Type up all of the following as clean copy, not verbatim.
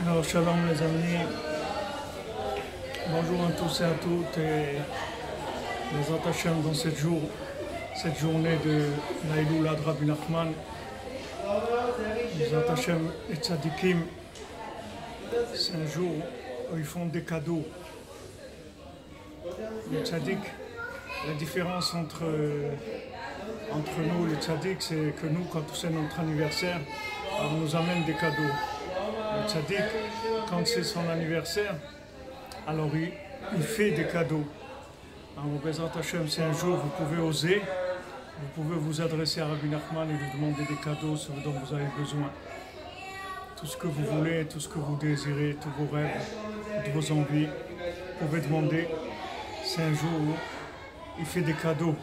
Alors, shalom les amis, bonjour à tous et à toutes, et nous attachons dans cette journée de l'Aïloula de Rabbi Nachman. Nous attachons les tzadikim, c'est un jour où ils font des cadeaux. Les tzadiks, la différence entre nous les tzadiks, c'est que nous, quand c'est notre anniversaire, on nous amène des cadeaux. Le tzaddik, quand c'est son anniversaire, alors il fait des cadeaux. Alors, Bezrat Hashem, c'est un jour, vous pouvez oser, vous pouvez vous adresser à Rabbi Nachman et lui demander des cadeaux, ce dont vous avez besoin. Tout ce que vous voulez, tout ce que vous désirez, tous vos rêves, toutes vos envies, vous pouvez demander. C'est un jour où il fait des cadeaux.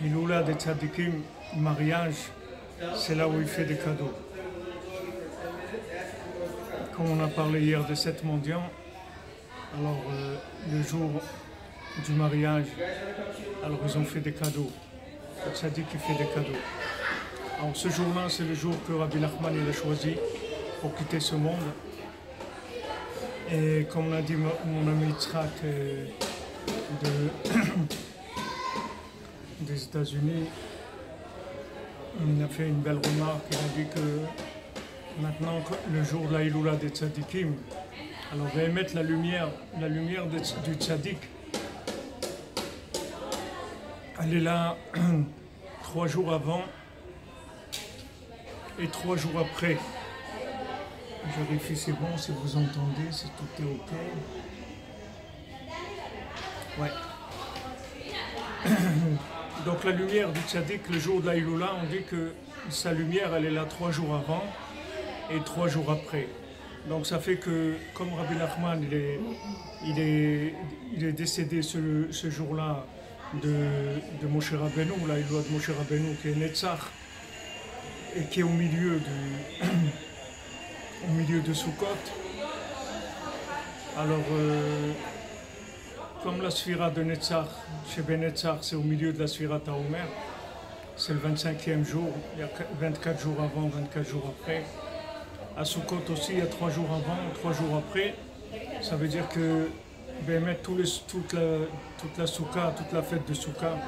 Hiloula des tzadikim, mariage, c'est là où il fait des cadeaux. Comme on a parlé hier des 7 mendiants, alors le jour du mariage, alors ils ont fait des cadeaux. Le tzaddik il fait des cadeaux. Alors ce jour-là, c'est le jour que Rabbi Nachman il a choisi pour quitter ce monde. Et comme l'a dit mon ami Yitzhak des États-Unis, il a fait une belle remarque. Il a dit que maintenant, le jour de la Hiloula des tzadikim, alors on va émettre la lumière du tzadik. Elle est là 3 jours avant et 3 jours après. Je vérifie c'est bon, si vous entendez, si tout est ok. Ouais. Donc la lumière du tzaddik, le jour de la Hiloula, on dit que sa lumière, elle est là 3 jours avant et 3 jours après. Donc ça fait que, comme Rabbi Nachman, il est décédé ce jour-là de Moshe Rabbeinu, la Hiloula de Moshe Rabbeinu, qui est Netzach, et qui est au milieu de Sukkot. Alors, comme la sphira de Netzach, chez Ben Netzach, c'est au milieu de la sphira Taomer, c'est le 25e jour, il y a 24 jours avant, 24 jours après. À Sukkot aussi, il y a 3 jours avant, 3 jours après. Ça veut dire que toute la Soukha, toute la fête de Soukha,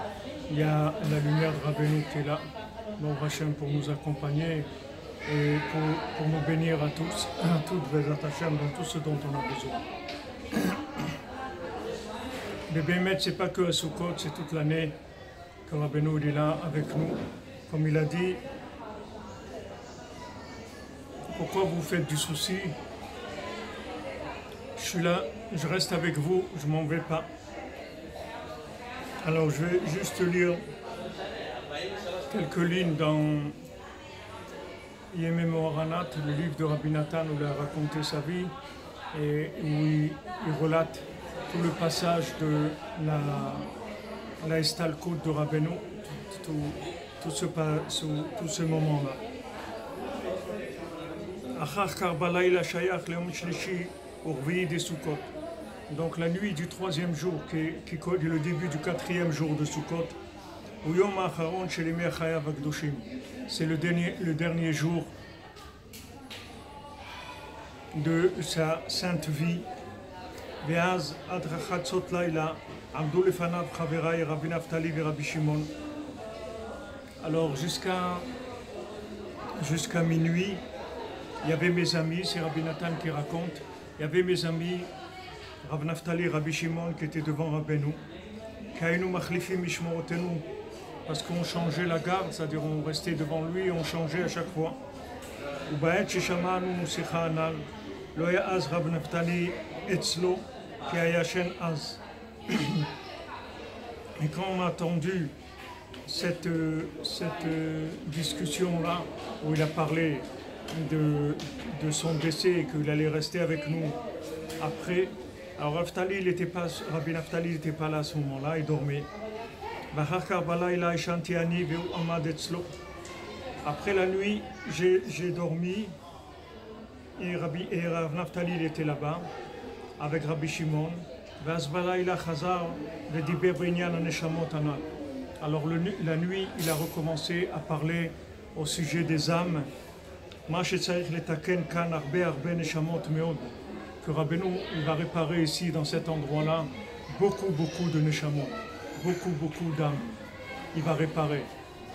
il y a la lumière de Rabbeinu qui est là, bon Hachem pour nous accompagner et pour nous bénir à tous, Bezrat Hashem, dans tout ce dont on a besoin. Mais Bémet, c'est pas que à Sukkot, c'est toute l'année que Rabbeinu est là avec nous. Comme il a dit, pourquoi vous faites du souci? Je suis là, je reste avec vous, je m'en vais pas. Alors je vais juste lire quelques lignes dans Yemei Moharanat, le livre de Rabbi Nathan où il a raconté sa vie et où il relate tout le passage de la Estalkot de Rabbeinu, tout ce moment-là. Donc la nuit du 3e jour, qui est le début du 4e jour de Sukkot, c'est le dernier jour de sa sainte vie. Alors jusqu'à minuit, il y avait mes amis, c'est Rabbi Nathan qui raconte, il y avait mes amis, Rav Naftali et Rabbi Shimon qui étaient devant Rabbeinu, parce qu'on changeait la garde, c'est-à-dire on restait devant lui et on changeait à chaque fois. Et quand on a entendu cette discussion-là, où il a parlé de son décès et qu'il allait rester avec nous après, alors Rabbi Naftali n'était pas là à ce moment-là, il dormait. Après la nuit, j'ai dormi et Rav Naftali il était là-bas avec Rabbi Shimon. Alors la nuit, il a recommencé à parler au sujet des âmes Que Rabbeinu il va réparer ici, dans cet endroit-là, beaucoup de neshamot, beaucoup d'âmes. Il va réparer.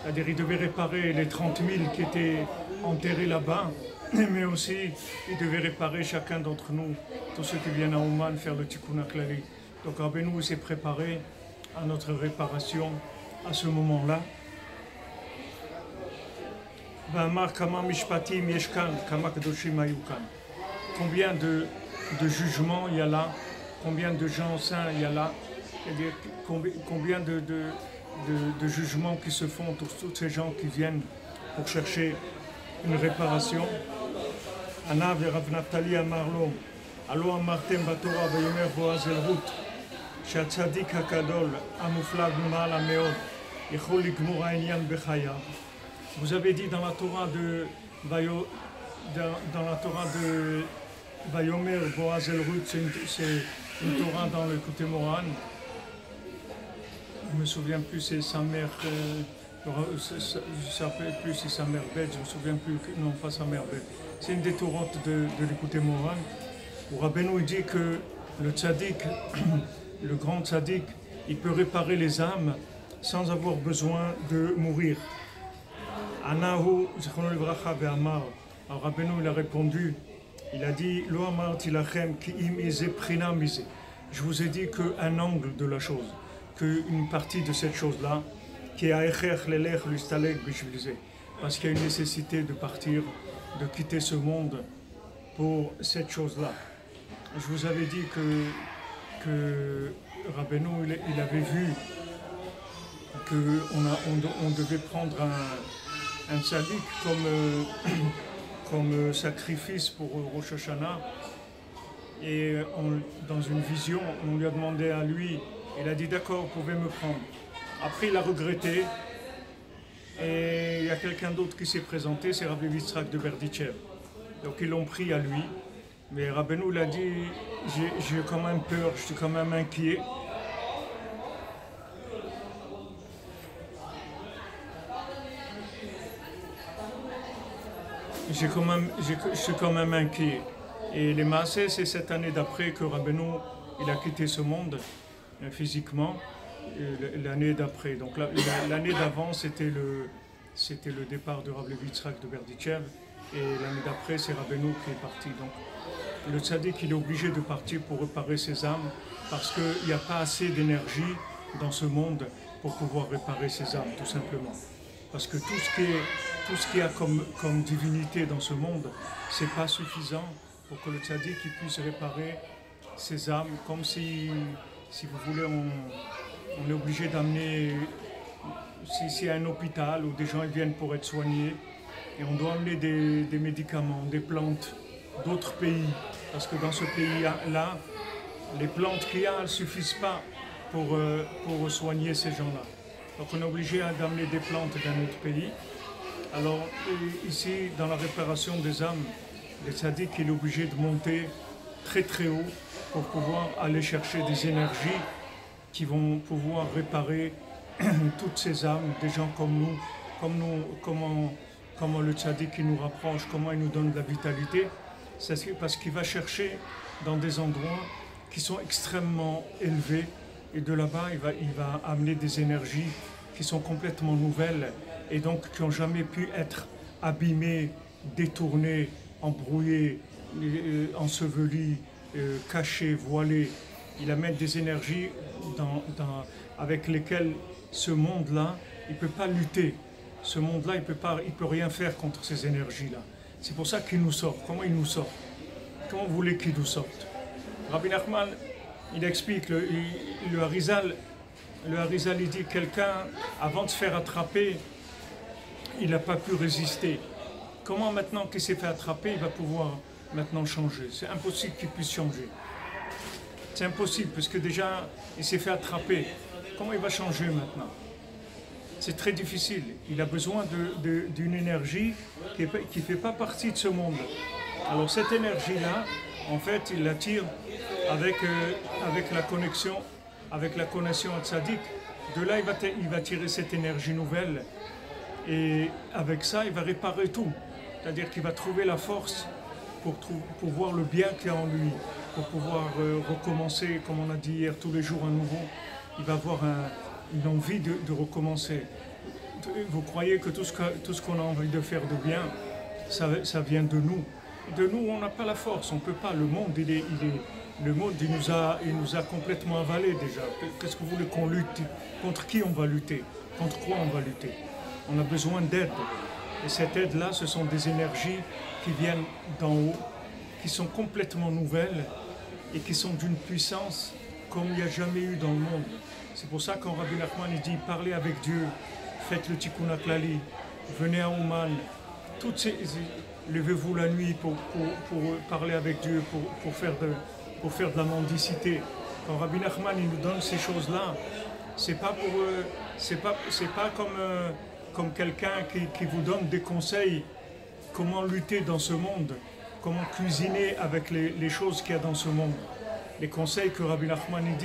C'est-à-dire il devait réparer les 30 000 qui étaient enterrés là-bas, mais aussi il devait réparer chacun d'entre nous, tous ceux qui viennent à Ouman faire le Tikkun HaKlali. Donc Rabbeinu s'est préparé à notre réparation à ce moment-là. Combien de jugements il y a là, combien de gens saints il y a là, c'est-à-dire combien de jugements qui se font pour tous ces gens qui viennent pour chercher une réparation. Anna et Rav Naftali Amarlo, Allo Amartem Batora Vayomer Boaz El Rut, Shatzadik Hakadol, Amuflag Mal Ameod, Yechol Ligmur Ha'inyan Bechaya. Vous avez dit dans la Torah de Vayomer Boaz El Rut, c'est une Torah dans le Côté Moran. Je ne me souviens plus, c'est sa mère, je ne sais plus si c'est sa mère bête, je ne me souviens plus, non pas sa mère bête. C'est une des Torotes de l'écouter Moran, où Rabbeinu dit que le tzaddik, le grand tzaddik, il peut réparer les âmes sans avoir besoin de mourir. Anahu, Zichrono Livracha ve'amar. Alors Rabbeinu il a répondu, il a dit, Lo amarti lachem ki im ize prina mize. Je vous ai dit qu'un angle de la chose, qu'une partie de cette chose-là, qui est à Echer Lelech Lustalek Bishvilze, parce qu'il y a une nécessité de partir, de quitter ce monde pour cette chose-là. Je vous avais dit que Rabbeinu il avait vu qu'on devait prendre un tzaddik comme sacrifice pour Rosh Hashanah. Et dans une vision, on lui a demandé à lui, il a dit d'accord, vous pouvez me prendre. Après, il a regretté. Et il y a quelqu'un d'autre qui s'est présenté, c'est Rabbi Yitzhak de Berditchev. Donc ils l'ont pris à lui. Mais Rabbeinu l'a dit, j'ai quand même peur, je suis quand même inquiet. Je suis quand même inquiet. Et les Maaseh, c'est cette année d'après que Rabbeinu il a quitté ce monde physiquement. L'année d'après. Donc l'année d'avant, c'était le départ de Rabbi Yitzhak de Berditchev. Et l'année d'après, c'est Rabbeinu qui est parti. Donc le tzaddik, il est obligé de partir pour réparer ses âmes parce qu'il n'y a pas assez d'énergie dans ce monde pour pouvoir réparer ses âmes, tout simplement. Parce que tout ce qu'il y a comme divinité dans ce monde, c'est pas suffisant pour que le tzaddik puisse réparer ses âmes, comme si vous voulez, on est obligé d'amener, s'il y a un hôpital où des gens viennent pour être soignés, et on doit amener des médicaments, des plantes d'autres pays, parce que dans ce pays-là, les plantes qu'il y a, elles ne suffisent pas pour soigner ces gens-là. Donc on est obligé d'amener des plantes d'un autre pays. Alors ici, dans la réparation des âmes, le tzaddik il est obligé de monter très très haut pour pouvoir aller chercher des énergies qui vont pouvoir réparer toutes ces âmes, des gens comme nous, comment le tzaddik il nous rapproche, comment il nous donne de la vitalité. C'est parce qu'il va chercher dans des endroits qui sont extrêmement élevés et de là-bas il va amener des énergies qui sont complètement nouvelles et donc qui n'ont jamais pu être abîmées, détournées, embrouillées, ensevelies, cachées, voilées. Il amène des énergies avec lesquelles ce monde-là, il ne peut pas lutter. Ce monde-là, il peut rien faire contre ces énergies-là. C'est pour ça qu'il nous sort. Comment il nous sort? Comment vous voulez qu'il nous sorte? Rabbi Nachman, il explique, le Harizal, il dit quelqu'un, avant de se faire attraper, il n'a pas pu résister. Comment maintenant qu'il s'est fait attraper, il va pouvoir maintenant changer? C'est impossible qu'il puisse changer. C'est impossible, parce que déjà, il s'est fait attraper. Comment il va changer maintenant? C'est très difficile. Il a besoin d'une énergie qui ne fait pas partie de ce monde. Alors cette énergie-là, en fait, il l'attire avec la connexion à tzaddik. De là, il va tirer cette énergie nouvelle. Et avec ça, il va réparer tout. C'est-à-dire qu'il va trouver la force pour voir le bien qu'il y a en lui, pour pouvoir recommencer, comme on a dit hier, tous les jours à nouveau. Il va avoir une envie de recommencer. Vous croyez que tout ce qu'on a envie de faire de bien, ça vient de nous. De nous, on n'a pas la force, on ne peut pas. Le monde, il nous a complètement avalés déjà. Qu'est-ce que vous voulez qu'on lutte? Contre qui on va lutter? Contre quoi on va lutter? On a besoin d'aide. Et cette aide-là, ce sont des énergies qui viennent d'en haut, qui sont complètement nouvelles et qui sont d'une puissance comme il n'y a jamais eu dans le monde. C'est pour ça quand Rabbi Nachman il dit parlez avec Dieu, faites le Tikkun HaKlali, venez à Ouman, levez-vous la nuit pour parler avec Dieu, pour faire de la mendicité. Quand Rabbi Nachman il nous donne ces choses-là, c'est pas comme quelqu'un qui vous donne des conseils comment lutter dans ce monde, comment cuisiner avec les choses qu'il y a dans ce monde. Les conseils que Rabbi Nachman il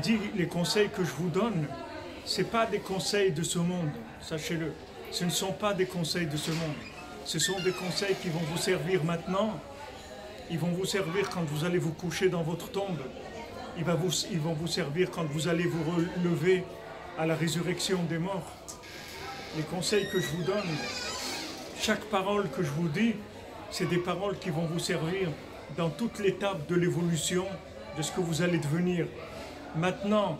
dit les conseils que je vous donne, ce n'est pas des conseils de ce monde, sachez-le. Ce ne sont pas des conseils de ce monde. Ce sont des conseils qui vont vous servir maintenant. Ils vont vous servir quand vous allez vous coucher dans votre tombe. Ils vont vous servir quand vous allez vous relever à la résurrection des morts. Les conseils que je vous donne, chaque parole que je vous dis, c'est des paroles qui vont vous servir dans toute l'étape de l'évolution de ce que vous allez devenir. Maintenant,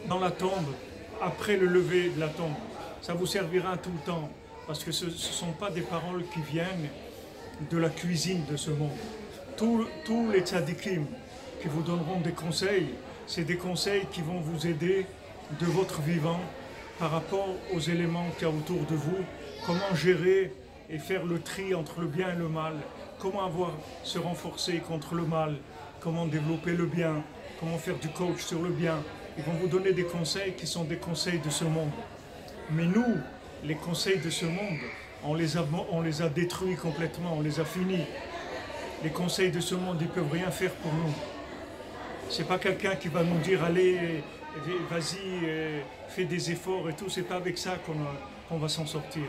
dans la tombe, après le lever de la tombe, ça vous servira tout le temps. Parce que ce ne sont pas des paroles qui viennent de la cuisine de ce monde. Tous les tzadikim qui vous donneront des conseils, c'est des conseils qui vont vous aider de votre vivant par rapport aux éléments qu'il y a autour de vous, comment gérer et faire le tri entre le bien et le mal, comment se renforcer contre le mal, comment développer le bien, comment faire du coach sur le bien. Ils vont vous donner des conseils qui sont des conseils de ce monde. Mais nous, les conseils de ce monde, on les a détruits complètement, on les a finis. Les conseils de ce monde, ils ne peuvent rien faire pour nous. Ce n'est pas quelqu'un qui va nous dire, allez, vas-y, fais des efforts et tout. Ce n'est pas avec ça qu'on va s'en sortir.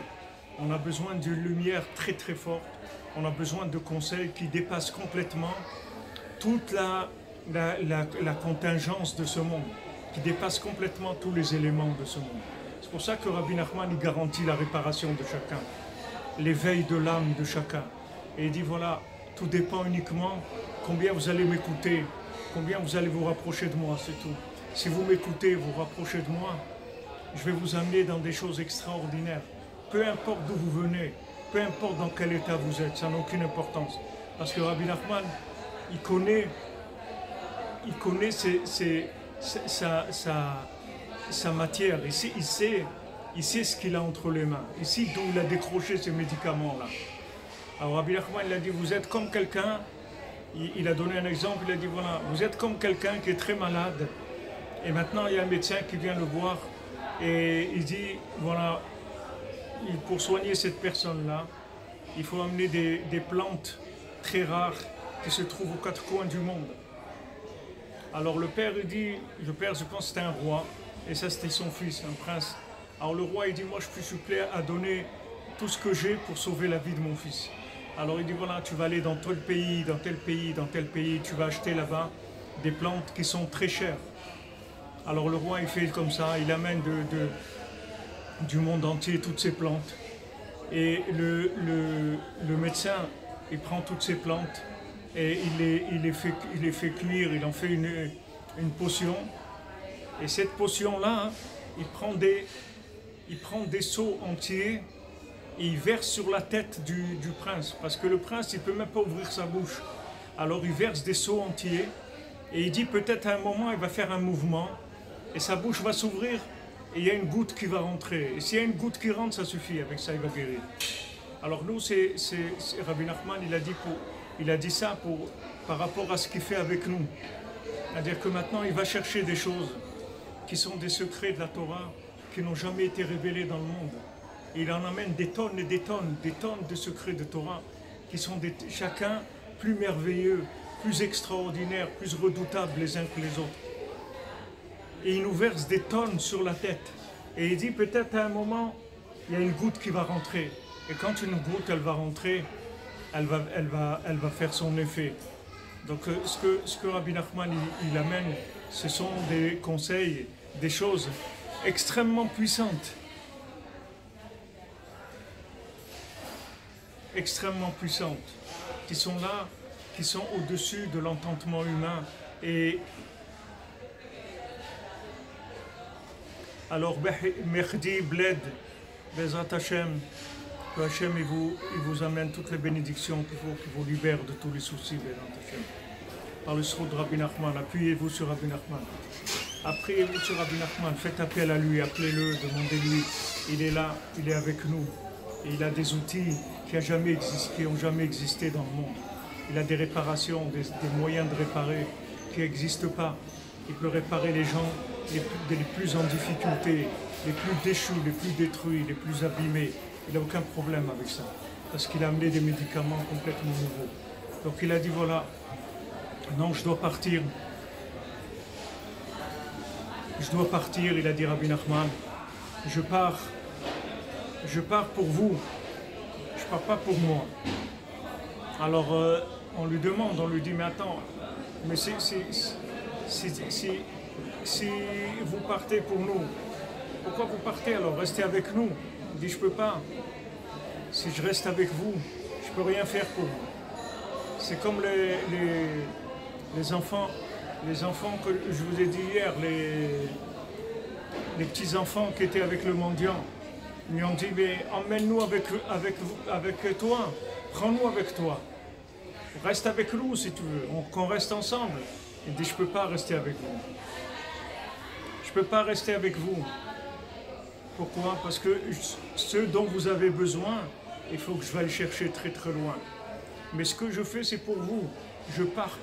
On a besoin d'une lumière très très forte. On a besoin de conseils qui dépassent complètement toute la contingence de ce monde, qui dépassent complètement tous les éléments de ce monde. C'est pour ça que Rabbi Nachman il garantit la réparation de chacun, l'éveil de l'âme de chacun. Et il dit voilà, tout dépend uniquement combien vous allez m'écouter, combien vous allez vous rapprocher de moi, c'est tout. Si vous m'écoutez, vous rapprochez de moi, je vais vous amener dans des choses extraordinaires. Peu importe d'où vous venez, peu importe dans quel état vous êtes, ça n'a aucune importance. Parce que Rabbi Nachman, il connaît sa matière, il sait ce qu'il a entre les mains, ici d'où il a décroché ces médicaments-là. Alors Rabbi Nachman, il a dit, vous êtes comme quelqu'un, il a donné un exemple, il a dit, voilà, vous êtes comme quelqu'un qui est très malade, et maintenant il y a un médecin qui vient le voir, et il dit, voilà, pour soigner cette personne-là, il faut amener des plantes très rares qui se trouvent aux quatre coins du monde. Alors le père, il dit, je pense que c'était un roi, et ça c'était son fils, un prince. Alors le roi, il dit, moi je suis prêt à donner tout ce que j'ai pour sauver la vie de mon fils. Alors il dit, voilà, tu vas aller dans tel pays, dans tel pays, dans tel pays, tu vas acheter là-bas des plantes qui sont très chères. Alors le roi, il fait comme ça, il amène du monde entier toutes ces plantes. Et le médecin, il prend toutes ces plantes et il les fait cuire, il en fait une potion. Et cette potion-là, il prend des seaux entiers et il verse sur la tête du prince. Parce que le prince, il ne peut même pas ouvrir sa bouche. Alors il verse des seaux entiers et il dit peut-être à un moment, il va faire un mouvement et sa bouche va s'ouvrir et il y a une goutte qui va rentrer. Et s'il y a une goutte qui rentre, ça suffit, avec ça il va guérir. Alors nous, Rabbi Nachman, il a dit ça par rapport à ce qu'il fait avec nous. C'est-à-dire que maintenant, il va chercher des choses qui sont des secrets de la Torah, qui n'ont jamais été révélés dans le monde. Et il en amène des tonnes et des tonnes de secrets de Torah, qui sont chacun plus merveilleux, plus extraordinaires, plus redoutables les uns que les autres. Et il nous verse des tonnes sur la tête. Et il dit peut-être à un moment, il y a une goutte qui va rentrer. Et quand une goutte elle va rentrer, elle va faire son effet. Donc ce que Rabbi Nachman il amène, ce sont des conseils, des choses extrêmement puissantes. Extrêmement puissantes, qui sont là, qui sont au-dessus de l'entendement humain. Et alors, Mehdi, Bled, Bezrat Hashem, que Hashem il vous amène toutes les bénédictions qui vous libèrent de tous les soucis, Bezrat Hashem. Par le sroud de Rabbi Nachman, appuyez-vous sur Rabbi Nachman. Appuyez-vous sur Rabbi Nachman, faites appel à lui, appelez-le, demandez-lui. Il est là, il est avec nous. Et il a des outils qui n'ont jamais existé dans le monde. Il a des réparations, des moyens de réparer qui n'existent pas. Il peut réparer les gens les plus en difficulté, les plus déchus, les plus détruits, les plus abîmés. Il n'a aucun problème avec ça, parce qu'il a amené des médicaments complètement nouveaux. Donc il a dit voilà, non, je dois partir. Je dois partir, il a dit Rabbi Nachman. Je pars pour vous. Je ne pars pas pour moi. Alors on lui demande, on lui dit mais attends, mais si vous partez pour nous, pourquoi vous partez alors? Restez avec nous. Il dit je ne peux pas. Si je reste avec vous, je ne peux rien faire pour vous. C'est comme les enfants que je vous ai dit hier, les petits-enfants qui étaient avec le mendiant. Ils lui ont dit mais emmène-nous avec toi, prends-nous avec toi. Reste avec nous si tu veux, qu'on reste ensemble. Il dit je ne peux pas rester avec vous. Je ne peux pas rester avec vous. Pourquoi? Parce que ce dont vous avez besoin, il faut que je vais le chercher très très loin. Mais ce que je fais, c'est pour vous. Je pars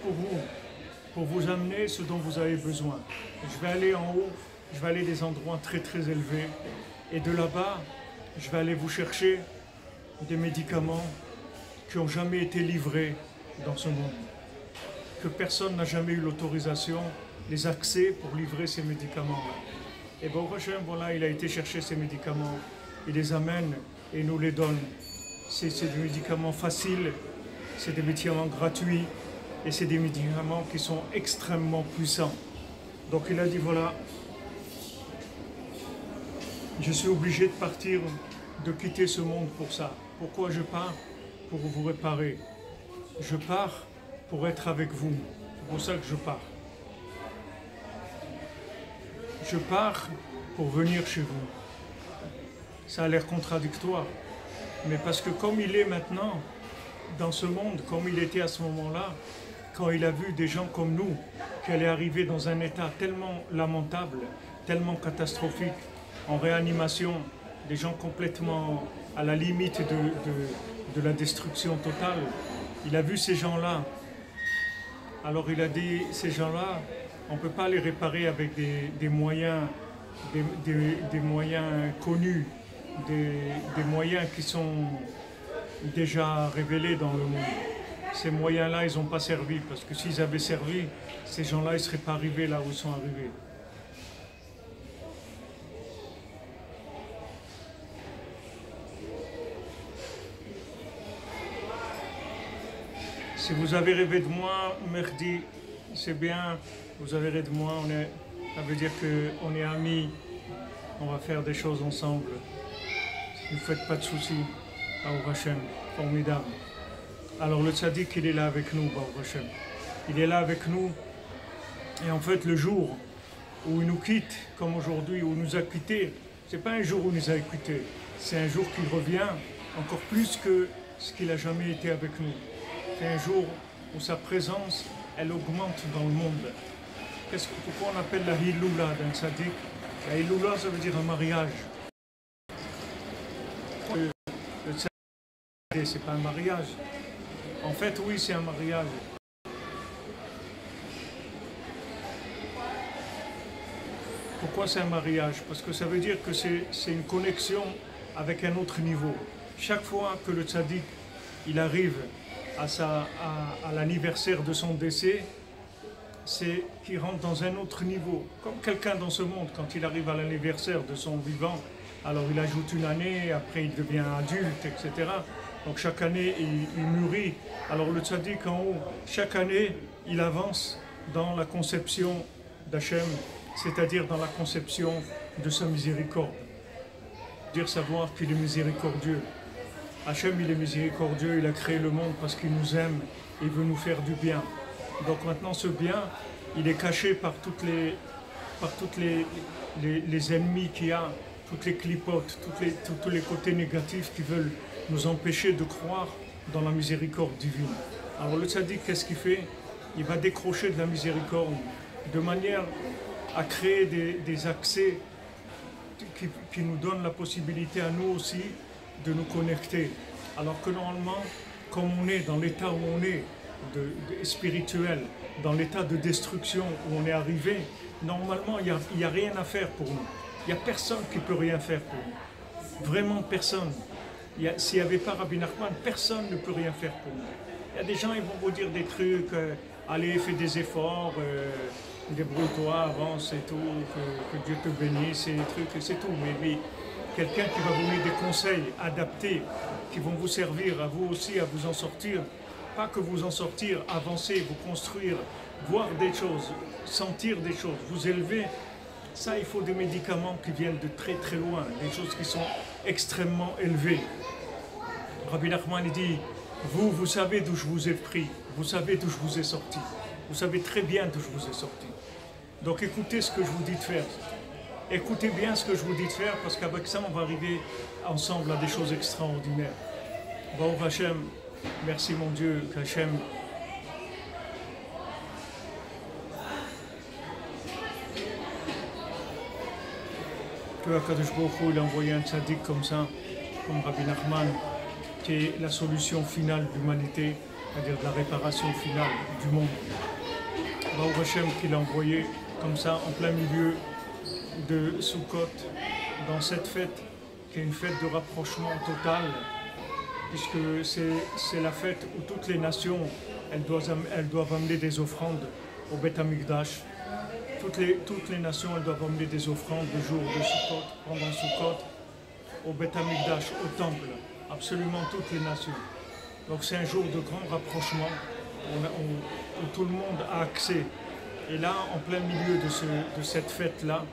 pour vous amener ce dont vous avez besoin. Je vais aller en haut, je vais aller des endroits très très élevés. Et de là-bas, je vais aller vous chercher des médicaments qui n'ont jamais été livrés dans ce monde. Que personne n'a jamais eu l'autorisation, les accès pour livrer ces médicaments-là. Et bon, voilà, il a été chercher ces médicaments, il les amène et il nous les donne. C'est des médicaments faciles, c'est des médicaments gratuits et c'est des médicaments qui sont extrêmement puissants. Donc il a dit voilà, je suis obligé de partir, de quitter ce monde pour ça. Pourquoi je pars? Pour vous réparer. Je pars pour être avec vous. C'est pour ça que je pars. Je pars pour venir chez vous. Ça a l'air contradictoire. Mais parce que comme il est maintenant, dans ce monde, comme il était à ce moment-là, quand il a vu des gens comme nous, qui allaient arriver dans un état tellement lamentable, tellement catastrophique, en réanimation, des gens complètement à la limite de la destruction totale, il a vu ces gens-là. Alors il a dit, ces gens-là, on ne peut pas les réparer avec des moyens, des moyens connus, des moyens qui sont déjà révélés dans le monde. Ces moyens-là, ils n'ont pas servi, parce que s'ils avaient servi, ces gens-là, ils ne seraient pas arrivés là où ils sont arrivés. Si vous avez rêvé de moi, Mehdi, c'est bien, vous avez rêvé de moi, ça veut dire qu'on est amis, on va faire des choses ensemble. Ne faites pas de soucis, Baruch Hashem, formidable. Alors le tzaddik, il est là avec nous, Baruch Hashem. Il est là avec nous, et en fait le jour où il nous quitte, comme aujourd'hui, où il nous a quittés, c'est pas un jour où il nous a quittés, c'est un jour qu'il revient encore plus que ce qu'il a jamais été avec nous. C'est un jour où sa présence, elle augmente dans le monde. Pourquoi on appelle la Hiloula d'un tzaddik? La Hiloula, ça veut dire un mariage. Le tzaddik, c'est pas un mariage. En fait, oui, c'est un mariage. Pourquoi c'est un mariage? Parce que ça veut dire que c'est une connexion avec un autre niveau. Chaque fois que le tzaddik, il arrive à l'anniversaire de son décès, c'est qu'il rentre dans un autre niveau. Comme quelqu'un dans ce monde, quand il arrive à l'anniversaire de son vivant, Alors il ajoute une année, après il devient adulte, etc. Donc chaque année il mûrit. Alors le tzaddik en haut, chaque année il avance dans la conception d'Hachem, c'est-à-dire dans la conception de sa miséricorde. Dire savoir qu'il est miséricordieux. Hachem il est miséricordieux, il a créé le monde parce qu'il nous aime et il veut nous faire du bien. Donc maintenant ce bien, il est caché par toutes les ennemis qu'il y a, toutes les clipotes, tous les côtés négatifs qui veulent nous empêcher de croire dans la miséricorde divine. Alors le tzaddik, qu'est-ce qu'il fait? Il va décrocher de la miséricorde de manière à créer des accès qui nous donnent la possibilité à nous aussi de nous connecter. Alors que normalement, comme on est dans l'état où on est, spirituel, dans l'état de destruction où on est arrivé, normalement il n'y a rien à faire pour nous. Il n'y a personne qui peut rien faire pour nous. Vraiment personne. S'il n'y avait pas Rabbi Nachman, personne ne peut rien faire pour nous. Il y a des gens, ils vont vous dire des trucs, allez, fais des efforts, débrouille-toi, avance et tout, que Dieu te bénisse et des trucs, et c'est tout. Mais quelqu'un qui va vous donner des conseils adaptés, qui vont vous servir à vous aussi à vous en sortir, pas que vous en sortir, avancer, vous construire, voir des choses, sentir des choses, vous élever. Ça, il faut des médicaments qui viennent de très très loin, des choses qui sont extrêmement élevées. Rabbi Nachman dit, vous savez d'où je vous ai pris, vous savez d'où je vous ai sorti, vous savez très bien d'où je vous ai sorti. Donc écoutez ce que je vous dis de faire. Écoutez bien ce que je vous dis de faire, parce qu'avec ça, on va arriver ensemble à des choses extraordinaires. Baruch Hashem, merci mon Dieu, qu'Hachem que Akadosh Baruch Hu, il a envoyé un tzaddik comme ça, comme Rabbi Nachman, qui est la solution finale de l'humanité, c'est-à-dire de la réparation finale du monde. Baruch Hashem qu'il a envoyé comme ça en plein milieu de Sukkot, dans cette fête qui est une fête de rapprochement total, puisque c'est la fête où toutes les nations elles doivent amener des offrandes au Beth Amikdash. Toutes les nations elles doivent amener des offrandes le jour de Sukkot, pendant Sukkot, au Beth Amikdash, au temple, absolument toutes les nations. Donc c'est un jour de grand rapprochement où tout le monde a accès. Et là, en plein milieu de cette fête-là,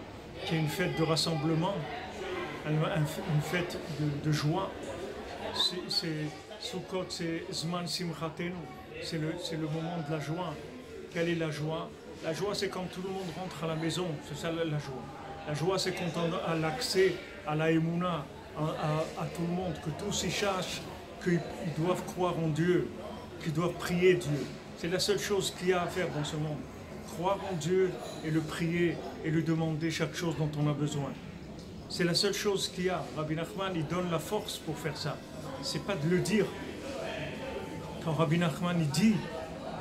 qui est une fête de rassemblement, une fête de joie, Sukkot, c'est Zman Simchatenu, c'est le moment de la joie. Quelle est la joie? La joie, c'est quand tout le monde rentre à la maison, c'est ça la joie. La joie, c'est quand on a l'accès à la Emouna, à tout le monde, que tous y sachent qu'ils doivent croire en Dieu, qu'ils doivent prier Dieu. C'est la seule chose qu'il y a à faire dans ce monde. Croire en Dieu et le prier et lui demander chaque chose dont on a besoin. C'est la seule chose qu'il y a. Rabbi Nachman, il donne la force pour faire ça. C'est pas de le dire. Quand Rabbi Nachman, il dit,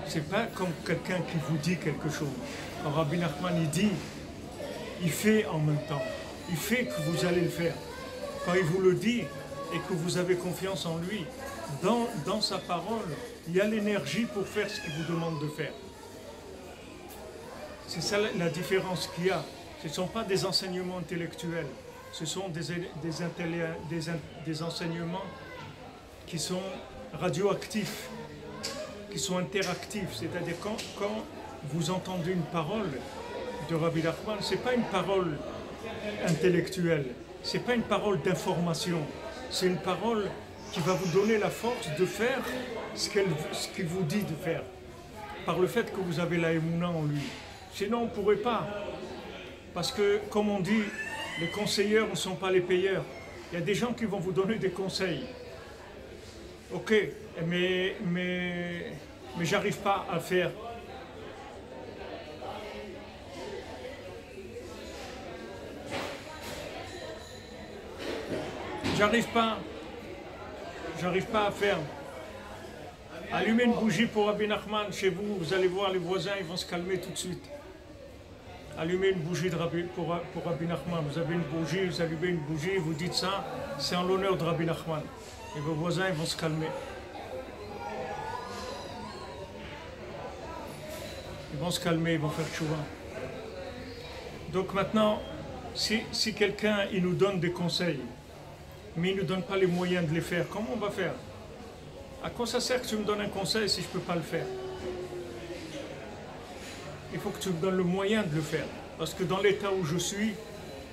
c'est pas comme quelqu'un qui vous dit quelque chose. Quand Rabbi Nachman, il dit, il fait en même temps. Il fait que vous allez le faire. Quand il vous le dit et que vous avez confiance en lui, dans sa parole, il y a l'énergie pour faire ce qu'il vous demande de faire. C'est ça la différence qu'il y a. Ce ne sont pas des enseignements intellectuels, ce sont des enseignements qui sont radioactifs, qui sont interactifs. C'est-à-dire quand vous entendez une parole de Rabbi Nachman, ce n'est pas une parole intellectuelle, ce n'est pas une parole d'information, c'est une parole qui va vous donner la force de faire ce qu'il vous dit de faire, par le fait que vous avez la émouna en lui. Sinon, on ne pourrait pas. Parce que, comme on dit, les conseilleurs ne sont pas les payeurs. Il y a des gens qui vont vous donner des conseils. Ok, mais j'arrive pas à faire. J'arrive pas à faire. Allumez une bougie pour Rabbi Nachman chez vous, vous allez voir les voisins, ils vont se calmer tout de suite. Allumez une bougie pour Rabbi Nachman. Vous avez une bougie, vous allumez une bougie, vous dites ça, c'est en l'honneur de Rabbi Nachman. Et vos voisins, ils vont se calmer. Ils vont se calmer, ils vont faire tchouva. Donc maintenant, Si quelqu'un il nous donne des conseils, mais il ne nous donne pas les moyens de les faire, comment on va faire? À quoi ça sert que tu me donnes un conseil si je ne peux pas le faire? Il faut que tu me donnes le moyen de le faire. Parce que dans l'état où je suis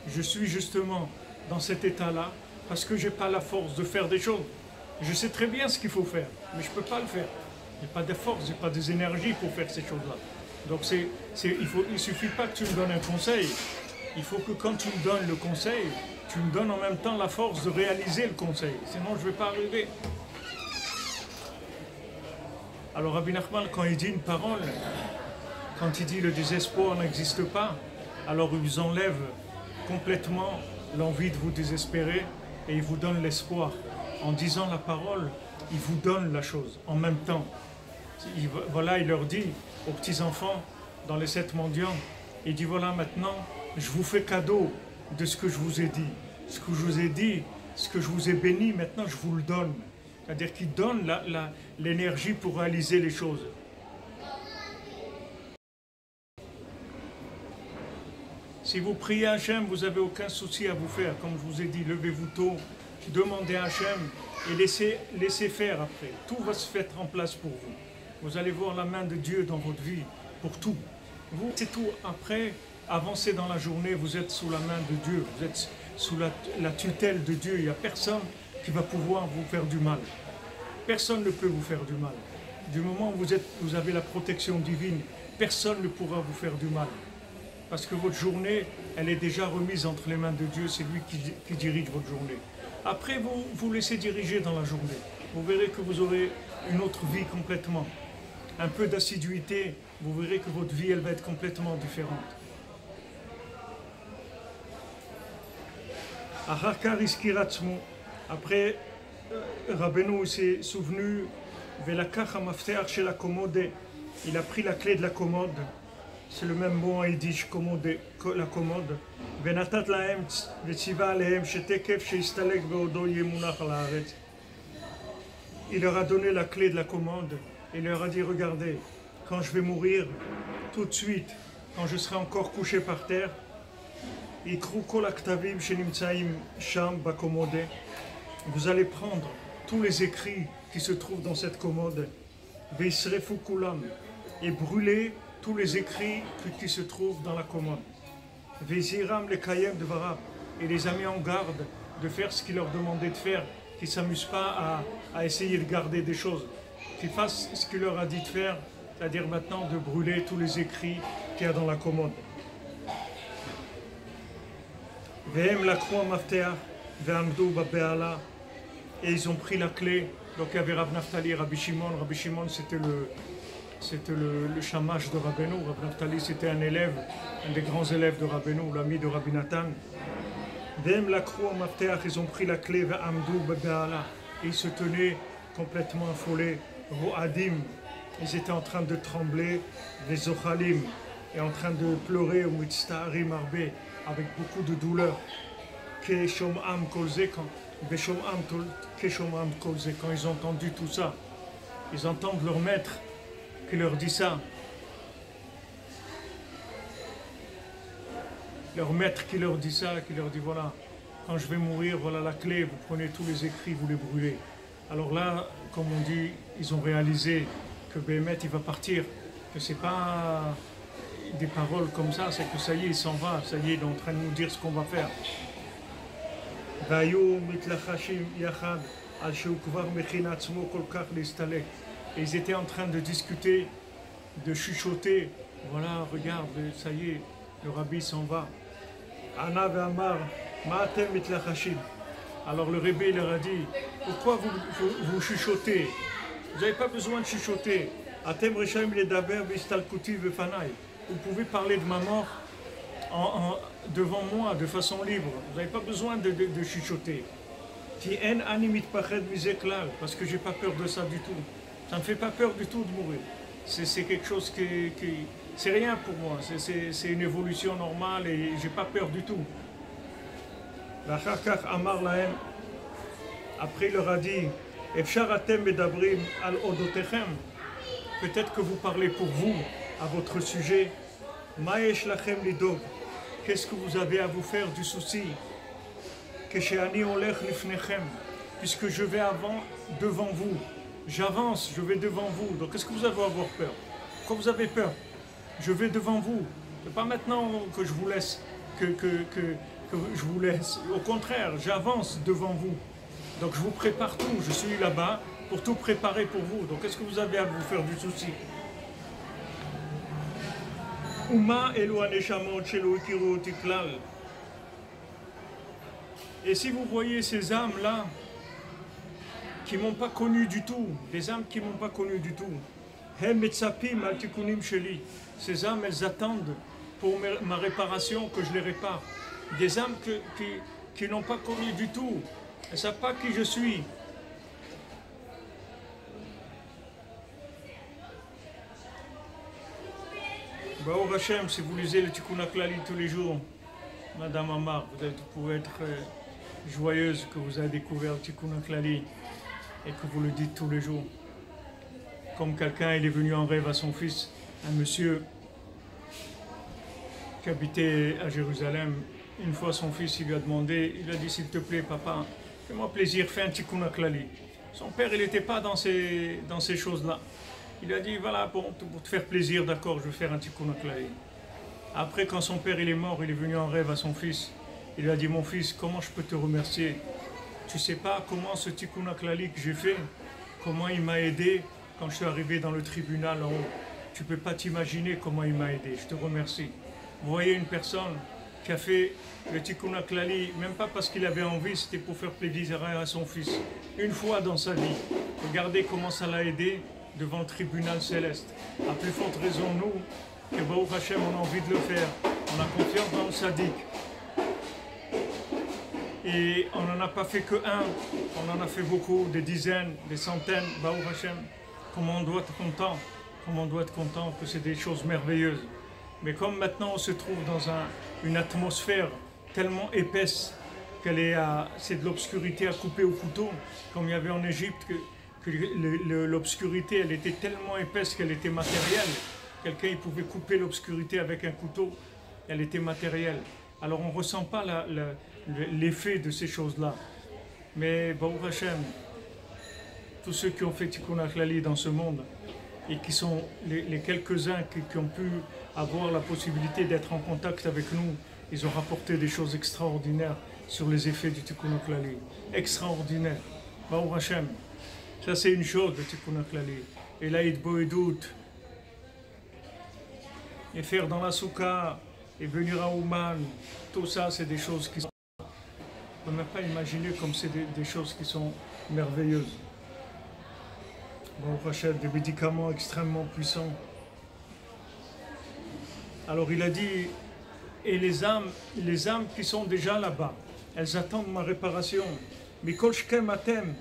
justement dans cet état-là, parce que je n'ai pas la force de faire des choses. Je sais très bien ce qu'il faut faire, mais je ne peux pas le faire. Je n'ai pas de force, je n'ai pas des énergies pour faire ces choses-là. Donc il ne suffit pas que tu me donnes un conseil. Il faut que quand tu me donnes le conseil, tu me donnes en même temps la force de réaliser le conseil. Sinon, je ne vais pas arriver. Alors Rabbi Nachman, quand il dit une parole, quand il dit le désespoir n'existe pas, alors il vous enlève complètement l'envie de vous désespérer et il vous donne l'espoir. En disant la parole, il vous donne la chose en même temps. Voilà, il leur dit aux petits-enfants dans les 7 mendiants, il dit voilà maintenant, je vous fais cadeau de ce que je vous ai dit. Ce que je vous ai dit, ce que je vous ai béni, maintenant je vous le donne. C'est-à-dire qu'il donne l'énergie pour réaliser les choses. Si vous priez à Hachem, vous n'avez aucun souci à vous faire. Comme je vous ai dit, levez-vous tôt, demandez à Hachem et laissez faire après. Tout va se mettre en place pour vous. Vous allez voir la main de Dieu dans votre vie pour tout. Vous, c'est tout. Après, avancez dans la journée, vous êtes sous la main de Dieu. Vous êtes sous la tutelle de Dieu. Il n'y a personne qui va pouvoir vous faire du mal. Personne ne peut vous faire du mal. Du moment où vous avez la protection divine, personne ne pourra vous faire du mal. Parce que votre journée, elle est déjà remise entre les mains de Dieu, c'est lui qui dirige votre journée. Après, vous laissez diriger dans la journée. Vous verrez que vous aurez une autre vie complètement. Un peu d'assiduité, vous verrez que votre vie, elle va être complètement différente. Après, Rabbeinu s'est souvenu, il a pris la clé de la commode. C'est le même mot en yiddish, la commode. Il leur a donné la clé de la commode et il leur a dit, regardez, quand je vais mourir, tout de suite, quand je serai encore couché par terre, vous allez prendre tous les écrits qui se trouvent dans cette commode et brûler tous les écrits qui se trouvent dans la commode. Et les a mis en garde de faire ce qu'il leur demandait de faire, qu'ils ne s'amusent pas à essayer de garder des choses, qu'ils fassent ce qu'il leur a dit de faire, c'est-à-dire maintenant de brûler tous les écrits qu'il y a dans la commode. Et ils ont pris la clé. Donc il y avait Rav Naftali et Rabbi Shimon. Rabbi Shimon c'était le shamash de Rabbeinu. Rav Naftali c'était un élève, un des grands élèves de Rabbeinu, l'ami de Rabbi Nathan. Ils ont pris la clé et ils se tenaient complètement affolés. Ils étaient en train de trembler, les Ochalim, et en train de pleurer avec beaucoup de douleur. Quand ils ont entendu tout ça, ils entendent leur maître qui leur dit ça. Leur maître qui leur dit ça, qui leur dit voilà, quand je vais mourir, voilà la clé, vous prenez tous les écrits, vous les brûlez. Alors là, comme on dit, ils ont réalisé que Béhémet il va partir, que c'est pas des paroles comme ça, c'est que ça y est, il s'en va, ça y est, il est en train de nous dire ce qu'on va faire. Et ils étaient en train de discuter, de chuchoter. Voilà, regarde, ça y est, le rabbi s'en va. Alors le rabbi leur a dit, pourquoi vous chuchotez? Vous n'avez pas besoin de chuchoter. Vous pouvez parler de ma mort devant moi de façon libre. Vous n'avez pas besoin de chuchoter. Parce que je n'ai pas peur de ça du tout. Ça ne me fait pas peur du tout de mourir. C'est quelque chose qui c'est rien pour moi. C'est une évolution normale et je n'ai pas peur du tout. Après il leur a dit, peut-être que vous parlez pour vous, à votre sujet. qu'est-ce que vous avez à vous faire du souci? Puisque je vais devant vous, j'avance, je vais devant vous. Donc est-ce que vous avez à avoir peur? Pourquoi vous avez peur? Je vais devant vous. Ce n'est pas maintenant que je vous laisse, que je vous laisse. Au contraire, j'avance devant vous. Donc je vous prépare tout. Je suis là-bas pour tout préparer pour vous. Donc est-ce que vous avez à vous faire du souci? Et si vous voyez ces âmes-là, qui ne m'ont pas connu du tout, des âmes qui ne m'ont pas connu du tout, ces âmes, elles attendent pour ma réparation que je les répare. Des âmes qui n'ont pas connu du tout, elles ne savent pas qui je suis. Baruch Hashem, si vous lisez le Tikkun HaKlali tous les jours, Madame Amar, vous pouvez être joyeuse que vous avez découvert le Tikkun HaKlali et que vous le dites tous les jours. Comme quelqu'un, il est venu en rêve à son fils, un monsieur qui habitait à Jérusalem. Une fois, son fils, il lui a demandé, il a dit, s'il te plaît, papa, fais-moi plaisir, fais un Tikkun HaKlali. Son père, il n'était pas dans ces choses-là. Il a dit, voilà, pour te faire plaisir, d'accord, je vais faire un Tikkun HaKlali. Après, quand son père il est mort, il est venu en rêve à son fils. Il lui a dit, mon fils, comment je peux te remercier? Tu ne sais pas comment ce Tikkun HaKlali que j'ai fait, comment il m'a aidé quand je suis arrivé dans le tribunal en haut. Tu ne peux pas t'imaginer comment il m'a aidé. Je te remercie. Vous voyez une personne qui a fait le Tikkun HaKlali, même pas parce qu'il avait envie, c'était pour faire plaisir à son fils. Une fois dans sa vie. Regardez comment ça l'a aidé devant le tribunal céleste. À plus forte raison, nous, que Baruch Hashem, on a envie de le faire. On a confiance dans le Sadiq. Et on n'en a pas fait que un, on en a fait beaucoup, des dizaines, des centaines. Baruch Hashem, comment on doit être content, comment on doit être content que c'est des choses merveilleuses. Mais comme maintenant on se trouve dans une atmosphère tellement épaisse qu'elle c'est de l'obscurité à couper au couteau, comme il y avait en Égypte, que l'obscurité elle était tellement épaisse qu'elle était matérielle. Quelqu'un il pouvait couper l'obscurité avec un couteau, elle était matérielle. Alors on ne ressent pas l'effet de ces choses-là. Mais Baruch Hashem, tous ceux qui ont fait Tikkun HaKlali dans ce monde et qui sont les quelques-uns qui ont pu avoir la possibilité d'être en contact avec nous, ils ont rapporté des choses extraordinaires sur les effets du Tikkun HaKlali. Extraordinaire. Baruch Hashem. Ça c'est une chose, le Tikkun HaKlali. Et l'Aïd Boedout, et faire dans la soukha, et venir à Ouman, tout ça c'est des choses qui sont... On ne peut même pas imaginer comme c'est des choses qui sont merveilleuses. Bon, on achète des médicaments extrêmement puissants. Alors il a dit, et les âmes qui sont déjà là-bas, elles attendent ma réparation. Mais kol shkem atem,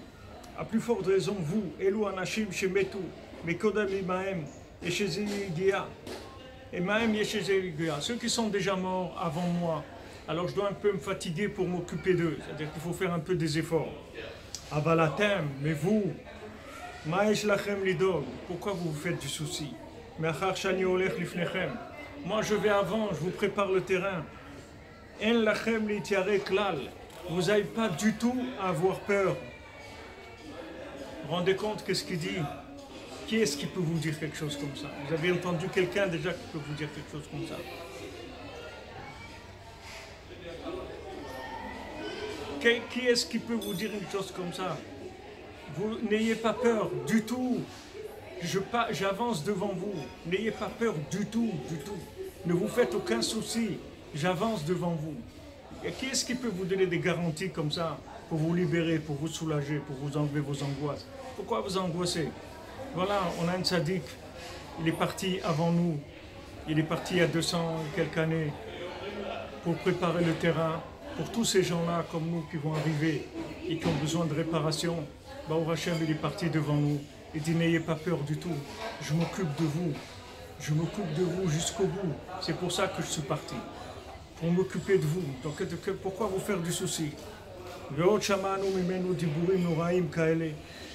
à plus forte raison, vous, Elu anashim shemetu, mekodem imahem, et chez Igia, et Mahem yeshezeh Igia, ceux qui sont déjà morts avant moi, alors je dois un peu me fatiguer pour m'occuper d'eux, c'est-à-dire qu'il faut faire un peu des efforts. Avalatem, mais vous, Ma'esh lachem lidog, pourquoi vous vous faites du souci? Me'achar shani olech lifnechem, moi je vais avant, je vous prépare le terrain. En lachem litiare klal, vous n'avez pas du tout à avoir peur. Vous vous rendez compte qu'est-ce qu'il dit? Qui est-ce qui peut vous dire quelque chose comme ça? Vous avez entendu quelqu'un déjà qui peut vous dire quelque chose comme ça? Qui est-ce qui peut vous dire une chose comme ça? Vous n'ayez pas peur du tout. J'avance devant vous. N'ayez pas peur du tout, du tout. Ne vous faites aucun souci. J'avance devant vous. Et qui est-ce qui peut vous donner des garanties comme ça pour vous libérer, pour vous soulager, pour vous enlever vos angoisses? Pourquoi vous angoissez? Voilà, on a un tzaddik. Il est parti avant nous. Il est parti il y a 200 quelques années pour préparer le terrain pour tous ces gens-là comme nous qui vont arriver et qui ont besoin de réparation. Baruch Hashem, il est parti devant nous. Il dit, n'ayez pas peur du tout. Je m'occupe de vous. Je m'occupe de vous jusqu'au bout. C'est pour ça que je suis parti. Pour m'occuper de vous. Donc pourquoi vous faire du souci? Et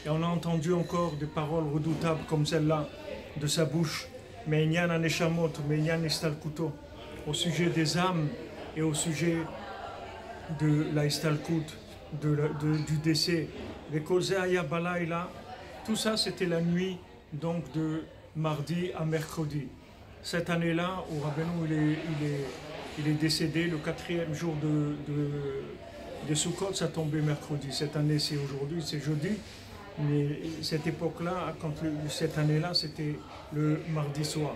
on a entendu encore des paroles redoutables comme celle-là de sa bouche. Au sujet des âmes et au sujet de la Istalkut, du décès. Les Kolzea Balaïla, tout ça c'était la nuit donc de mardi à mercredi. Cette année-là, où Rabbeinu il est décédé, le 4e jour de Sukkot, ça tombait mercredi. Cette année c'est aujourd'hui, c'est jeudi. Mais cette époque-là, cette année-là, c'était le mardi soir.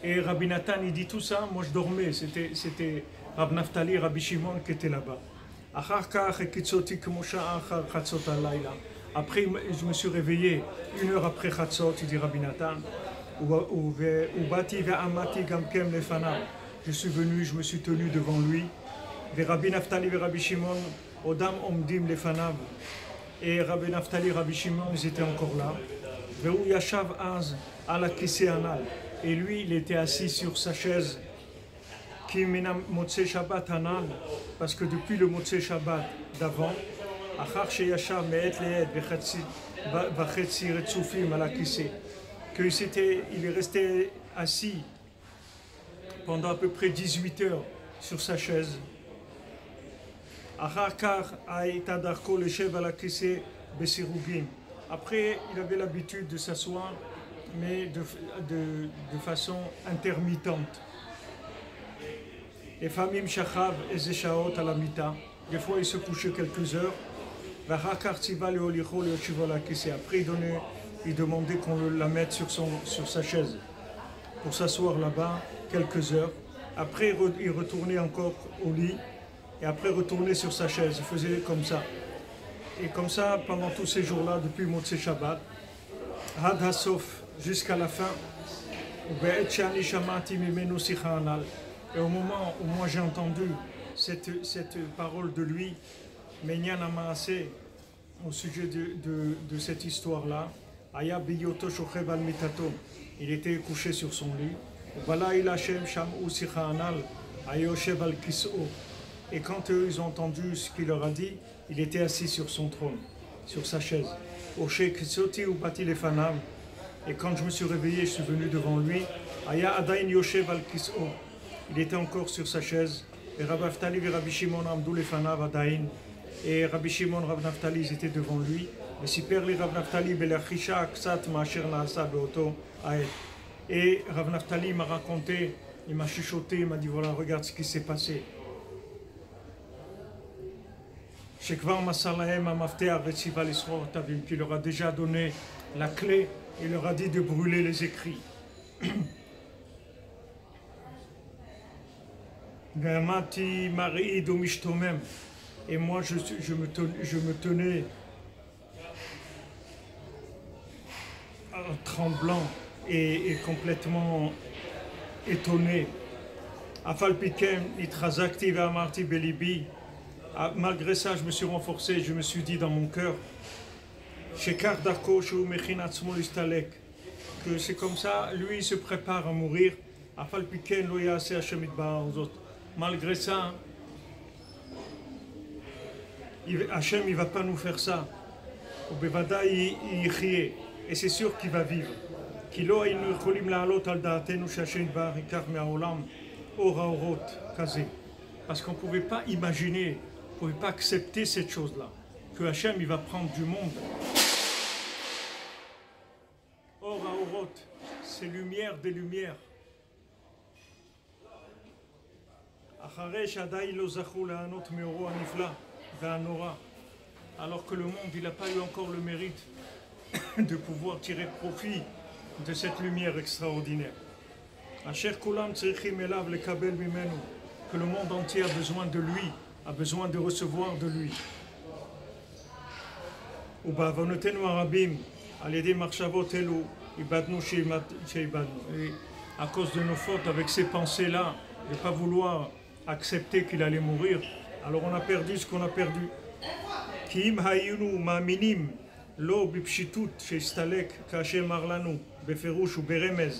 Et Rabbi Nathan, il dit tout ça, moi je dormais, c'était Rab Naftali, Rabbi Shimon qui était là-bas. Après, je me suis réveillé 1 heure après Chatzot, il dit Rabbi Nathan. Je suis venu, je me suis tenu devant lui. Rabbi Naftali et Rabbi Shimon, Odam Omdim Lefanav. Et Rabbi Naftali et Rabbi Shimon, ils étaient encore là. Ve'u Yashav Az ala Kisei Anal. Et lui, il était assis sur sa chaise. Ki minam Motzei Shabbat Anal. Parce que depuis le Motzei Shabbat d'avant, Achar Sheyashav Me'et Le'et Vachetzi Retzufim ala Kisei. Il est resté assis pendant à peu près 18 heures sur sa chaise. Après, il avait l'habitude de s'asseoir, mais de façon intermittente. Les familles Shachav et Zeshaot à la mita. Des fois, il se couchait quelques heures. Après, il demandait qu'on la mette sur sa chaise pour s'asseoir là-bas quelques heures. Après, il retournait encore au lit. Et après retourner sur sa chaise, il faisait comme ça. Et comme ça, pendant tous ces jours-là, depuis Motzei Shabbat, Had Hasof, jusqu'à la fin, et au moment où moi j'ai entendu cette parole de lui, Menyan Amaase, au sujet de cette histoire-là, Aya Biyoto Shochev al Mitato, il était couché sur son lit, Vala il Hashem Shamu Sicha Anal, Ayoshev al Kis'o. Et quand eux, ils ont entendu ce qu'il leur a dit, il était assis sur son trône, sur sa chaise. Et quand je me suis réveillé, je suis venu devant lui. Il était encore sur sa chaise. Et Rabbi Naftali et Rabbi Shimon Amdou Lefanav Adain. Et Rabbi Shimon et Rabbi Naftali, ils étaient devant lui. Et Rabbi Naftali m'a raconté, il m'a chuchoté, il m'a dit voilà, regarde ce qui s'est passé. Qui leur a déjà donné la clé et leur a dit de brûler les écrits. Et moi je me tenais tremblant et complètement étonné. Malgré ça, je me suis renforcé, je me suis dit dans mon cœur que c'est comme ça, lui il se prépare à mourir. Malgré ça, Hachem il ne va pas nous faire ça. Et c'est sûr qu'il va vivre. Parce qu'on ne pouvait pas imaginer, on ne pouvait pas accepter cette chose-là, que Hachem il va prendre du monde. Or Haorot, c'est lumière des lumières. Alors que le monde il n'a pas eu encore le mérite de pouvoir tirer profit de cette lumière extraordinaire. Que le monde entier a besoin de lui, a besoin de recevoir de lui. Et à cause de nos fautes, avec ces pensées-là, de ne pas vouloir accepter qu'il allait mourir, alors on a perdu ce qu'on a perdu. Lo bipshitut sheistalek kashem marlanu beferush ou beremez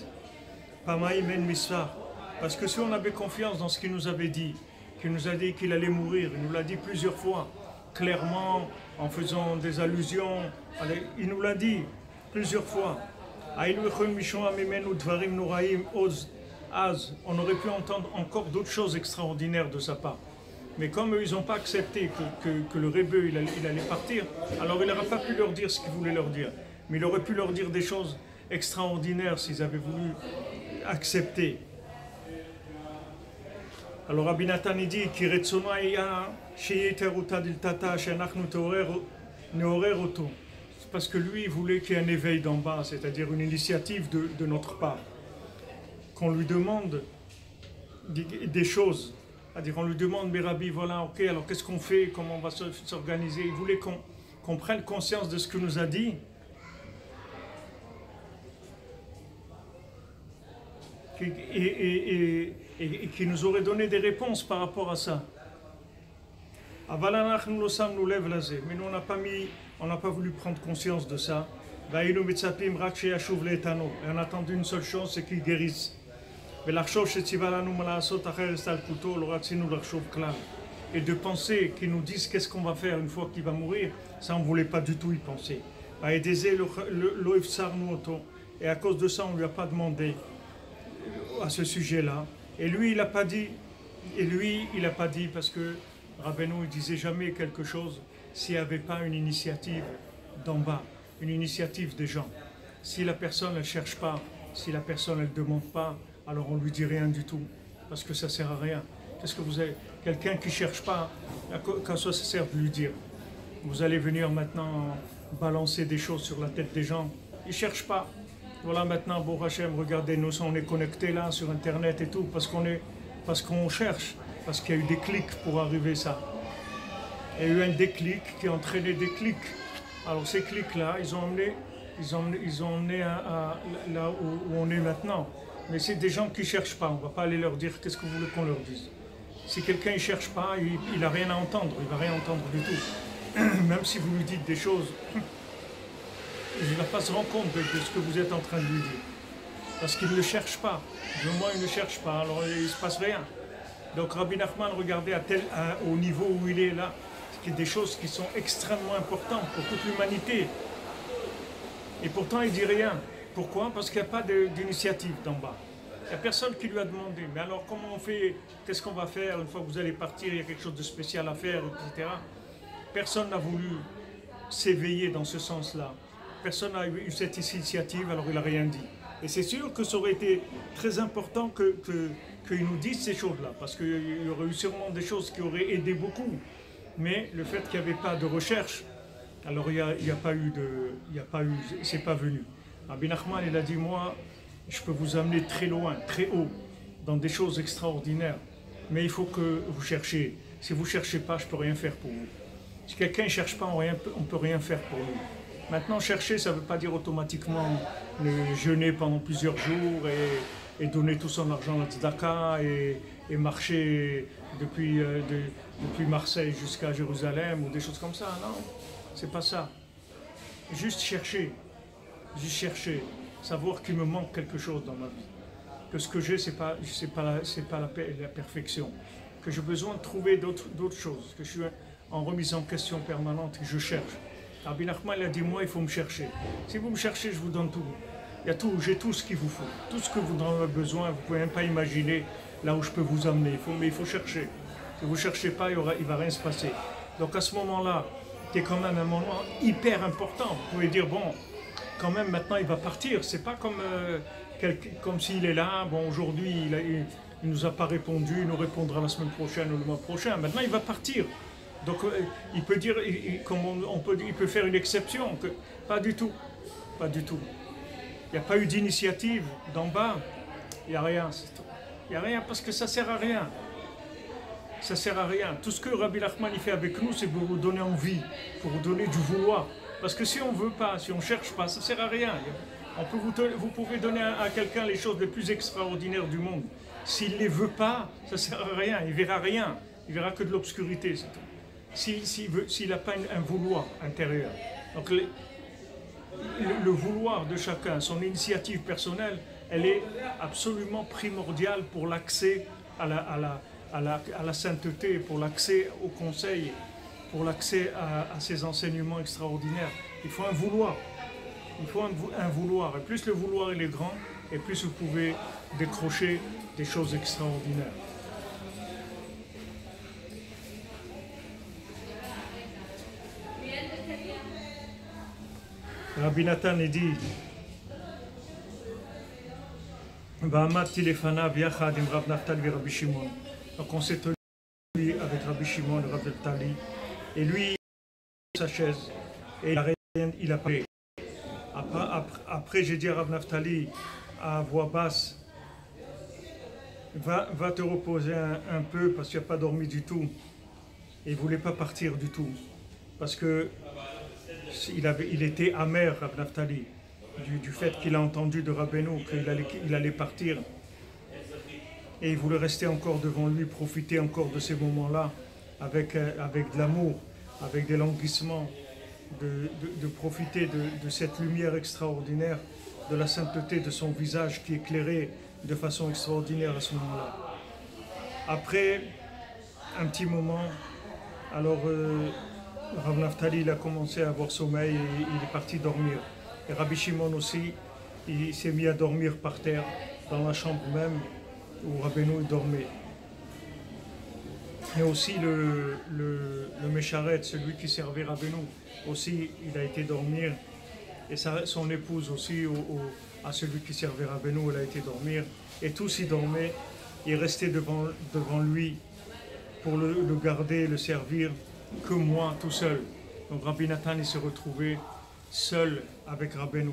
pamaim en misfar. Parce que si on avait confiance dans ce qu'il nous avait dit, qu'il nous a dit qu'il allait mourir, il nous l'a dit plusieurs fois, clairement, en faisant des allusions, il nous l'a dit plusieurs fois. on aurait pu entendre encore d'autres choses extraordinaires de sa part. Mais comme eux, ils n'ont pas accepté que le Rebbe il allait partir, alors il n'aurait pas pu leur dire ce qu'il voulait leur dire. Mais il aurait pu leur dire des choses extraordinaires s'ils avaient voulu accepter. Alors Rabbi Nathan dit Kiretsono ya sheyeteruta diltata shenachnu neorer oto. C'est parce que lui il voulait qu'il y ait un éveil d'en bas, c'est-à-dire une initiative de notre part. Qu'on lui demande des choses. C'est-à-dire on lui demande mais Rabbi voilà ok alors qu'est-ce qu'on fait, comment on va s'organiser. Il voulait qu'on prenne conscience de ce que nous a dit. Et qui nous aurait donné des réponses par rapport à ça. Mais nous on n'a pas voulu prendre conscience de ça. Et on a attendu une seule chose, c'est qu'il guérisse. Et de penser qu'ils nous disent qu'est-ce qu'on va faire une fois qu'il va mourir, ça on ne voulait pas du tout y penser. Et à cause de ça, on ne lui a pas demandé à ce sujet-là. Et lui, il n'a pas dit. Et lui, il n'a pas dit parce que Rabbeinu ne disait jamais quelque chose s'il n'y avait pas une initiative d'en bas, une initiative des gens. Si la personne ne cherche pas, si la personne ne demande pas, alors on ne lui dit rien du tout, parce que ça ne sert à rien. Qu'est-ce que vous avez? Quelqu'un qui ne cherche pas, quand ça sert de lui dire? Vous allez venir maintenant balancer des choses sur la tête des gens, ils ne cherchent pas. Voilà maintenant, Baruch Hashem, regardez, nous on est connectés là sur Internet et tout, parce qu'on cherche, parce qu'il y a eu des clics pour arriver à ça. Il y a eu un déclic qui a entraîné des clics. Alors ces clics-là, ils ont emmené à là où on est maintenant. Mais c'est des gens qui ne cherchent pas, on ne va pas aller leur dire qu'est-ce que vous voulez qu'on leur dise. Si quelqu'un ne cherche pas, il n'a rien à entendre, il ne va rien entendre du tout. Même si vous lui dites des choses, il ne va pas se rendre compte de ce que vous êtes en train de lui dire. Parce qu'il ne le cherche pas. Du moins, il ne cherche pas, alors il ne se passe rien. Donc Rabbi Nachman, regardez au niveau où il est là, il y a des choses qui sont extrêmement importantes pour toute l'humanité. Et pourtant, il ne dit rien. Pourquoi? Parce qu'il n'y a pas d'initiative d'en bas. Il n'y a personne qui lui a demandé. Mais alors, comment on fait? Qu'est-ce qu'on va faire une fois que vous allez partir? Il y a quelque chose de spécial à faire, etc. Personne n'a voulu s'éveiller dans ce sens-là. Personne n'a eu cette initiative, alors il n'a rien dit. Et c'est sûr que ça aurait été très important qu'il nous dise ces choses-là, parce qu'il y aurait eu sûrement des choses qui auraient aidé beaucoup. Mais le fait qu'il n'y avait pas de recherche, alors il n'y a pas eu, c'est pas venu. Rabbi Nachman, il a dit, moi, je peux vous amener très loin, très haut, dans des choses extraordinaires. Mais il faut que vous cherchiez. Si vous ne cherchez pas, je ne peux rien faire pour vous. Si quelqu'un ne cherche pas, on ne peut rien faire pour nous. Maintenant, chercher, ça ne veut pas dire automatiquement jeûner pendant plusieurs jours et donner tout son argent à la tzedaka et marcher depuis Marseille jusqu'à Jérusalem ou des choses comme ça. Non, c'est pas ça. Juste chercher, savoir qu'il me manque quelque chose dans ma vie. Que ce que j'ai, c'est pas la perfection. Que j'ai besoin de trouver d'autres choses. Que je suis en remise en question permanente et je cherche. Rabbi Nachman a dit, moi, il faut me chercher. Si vous me cherchez, je vous donne tout. J'ai tout ce qu'il vous faut. Tout ce que vous en avez besoin, vous ne pouvez même pas imaginer là où je peux vous amener. Mais il faut chercher. Si vous ne cherchez pas, il ne va rien se passer. Donc à ce moment-là, c'est quand même un moment hyper important. Vous pouvez dire, bon, quand même, maintenant, il va partir. C'est pas comme s'il est là. Bon, aujourd'hui, il ne nous a pas répondu, il nous répondra la semaine prochaine ou le mois prochain. Maintenant, il va partir. Donc, il peut dire, il peut faire une exception. Pas du tout. Pas du tout. Il n'y a pas eu d'initiative d'en bas. Il n'y a rien. Il n'y a rien parce que ça ne sert à rien. Ça ne sert à rien. Tout ce que Rabbi Nachman fait avec nous, c'est pour vous donner envie, pour vous donner du vouloir. Parce que si on ne veut pas, si on ne cherche pas, ça ne sert à rien. Vous pouvez donner à quelqu'un les choses les plus extraordinaires du monde. S'il ne les veut pas, ça ne sert à rien. Il ne verra rien. Il ne verra que de l'obscurité, c'est tout. S'il n'a pas un vouloir intérieur. Donc le vouloir de chacun, son initiative personnelle, elle est absolument primordiale pour l'accès à la sainteté, pour l'accès au conseil, pour l'accès à ces enseignements extraordinaires. Il faut un vouloir. Il faut un vouloir. Et plus le vouloir il est grand, et plus vous pouvez décrocher des choses extraordinaires. Rabbi Nathan dit Va'amadti lefanav yachad im Rav Naftali Rabbi Shimon. Donc on s'est tenu avec Rabbi Shimon et Rav Naftali, et lui sa chaise et il a parlé. Après j'ai dit à Rav Naftali à voix basse, va te reposer un peu parce que tu n'as pas dormi du tout. Et il ne voulait pas partir du tout parce que il était amer, Rav Naftali, du fait qu'il a entendu de Rabbeinu qu'il allait partir. Et il voulait rester encore devant lui, profiter encore de ces moments-là, avec de l'amour, avec des languissements, de profiter de cette lumière extraordinaire, de la sainteté de son visage qui éclairait de façon extraordinaire à ce moment-là. Après un petit moment, alors Rav Naftali il a commencé à avoir sommeil et il est parti dormir. Et Rabbi Shimon aussi, il s'est mis à dormir par terre, dans la chambre même où Rabbeinu dormait. Et aussi le Mécharet, celui qui servait Rabbeinu, aussi il a été dormir. Et son épouse aussi, à celui qui servait Rabbeinu, elle a été dormir. Et tous y dormaient, ils restaient devant lui pour le garder, le servir, que moi tout seul. Donc Rabbi Nathan il s'est retrouvé seul avec Rabbeinu.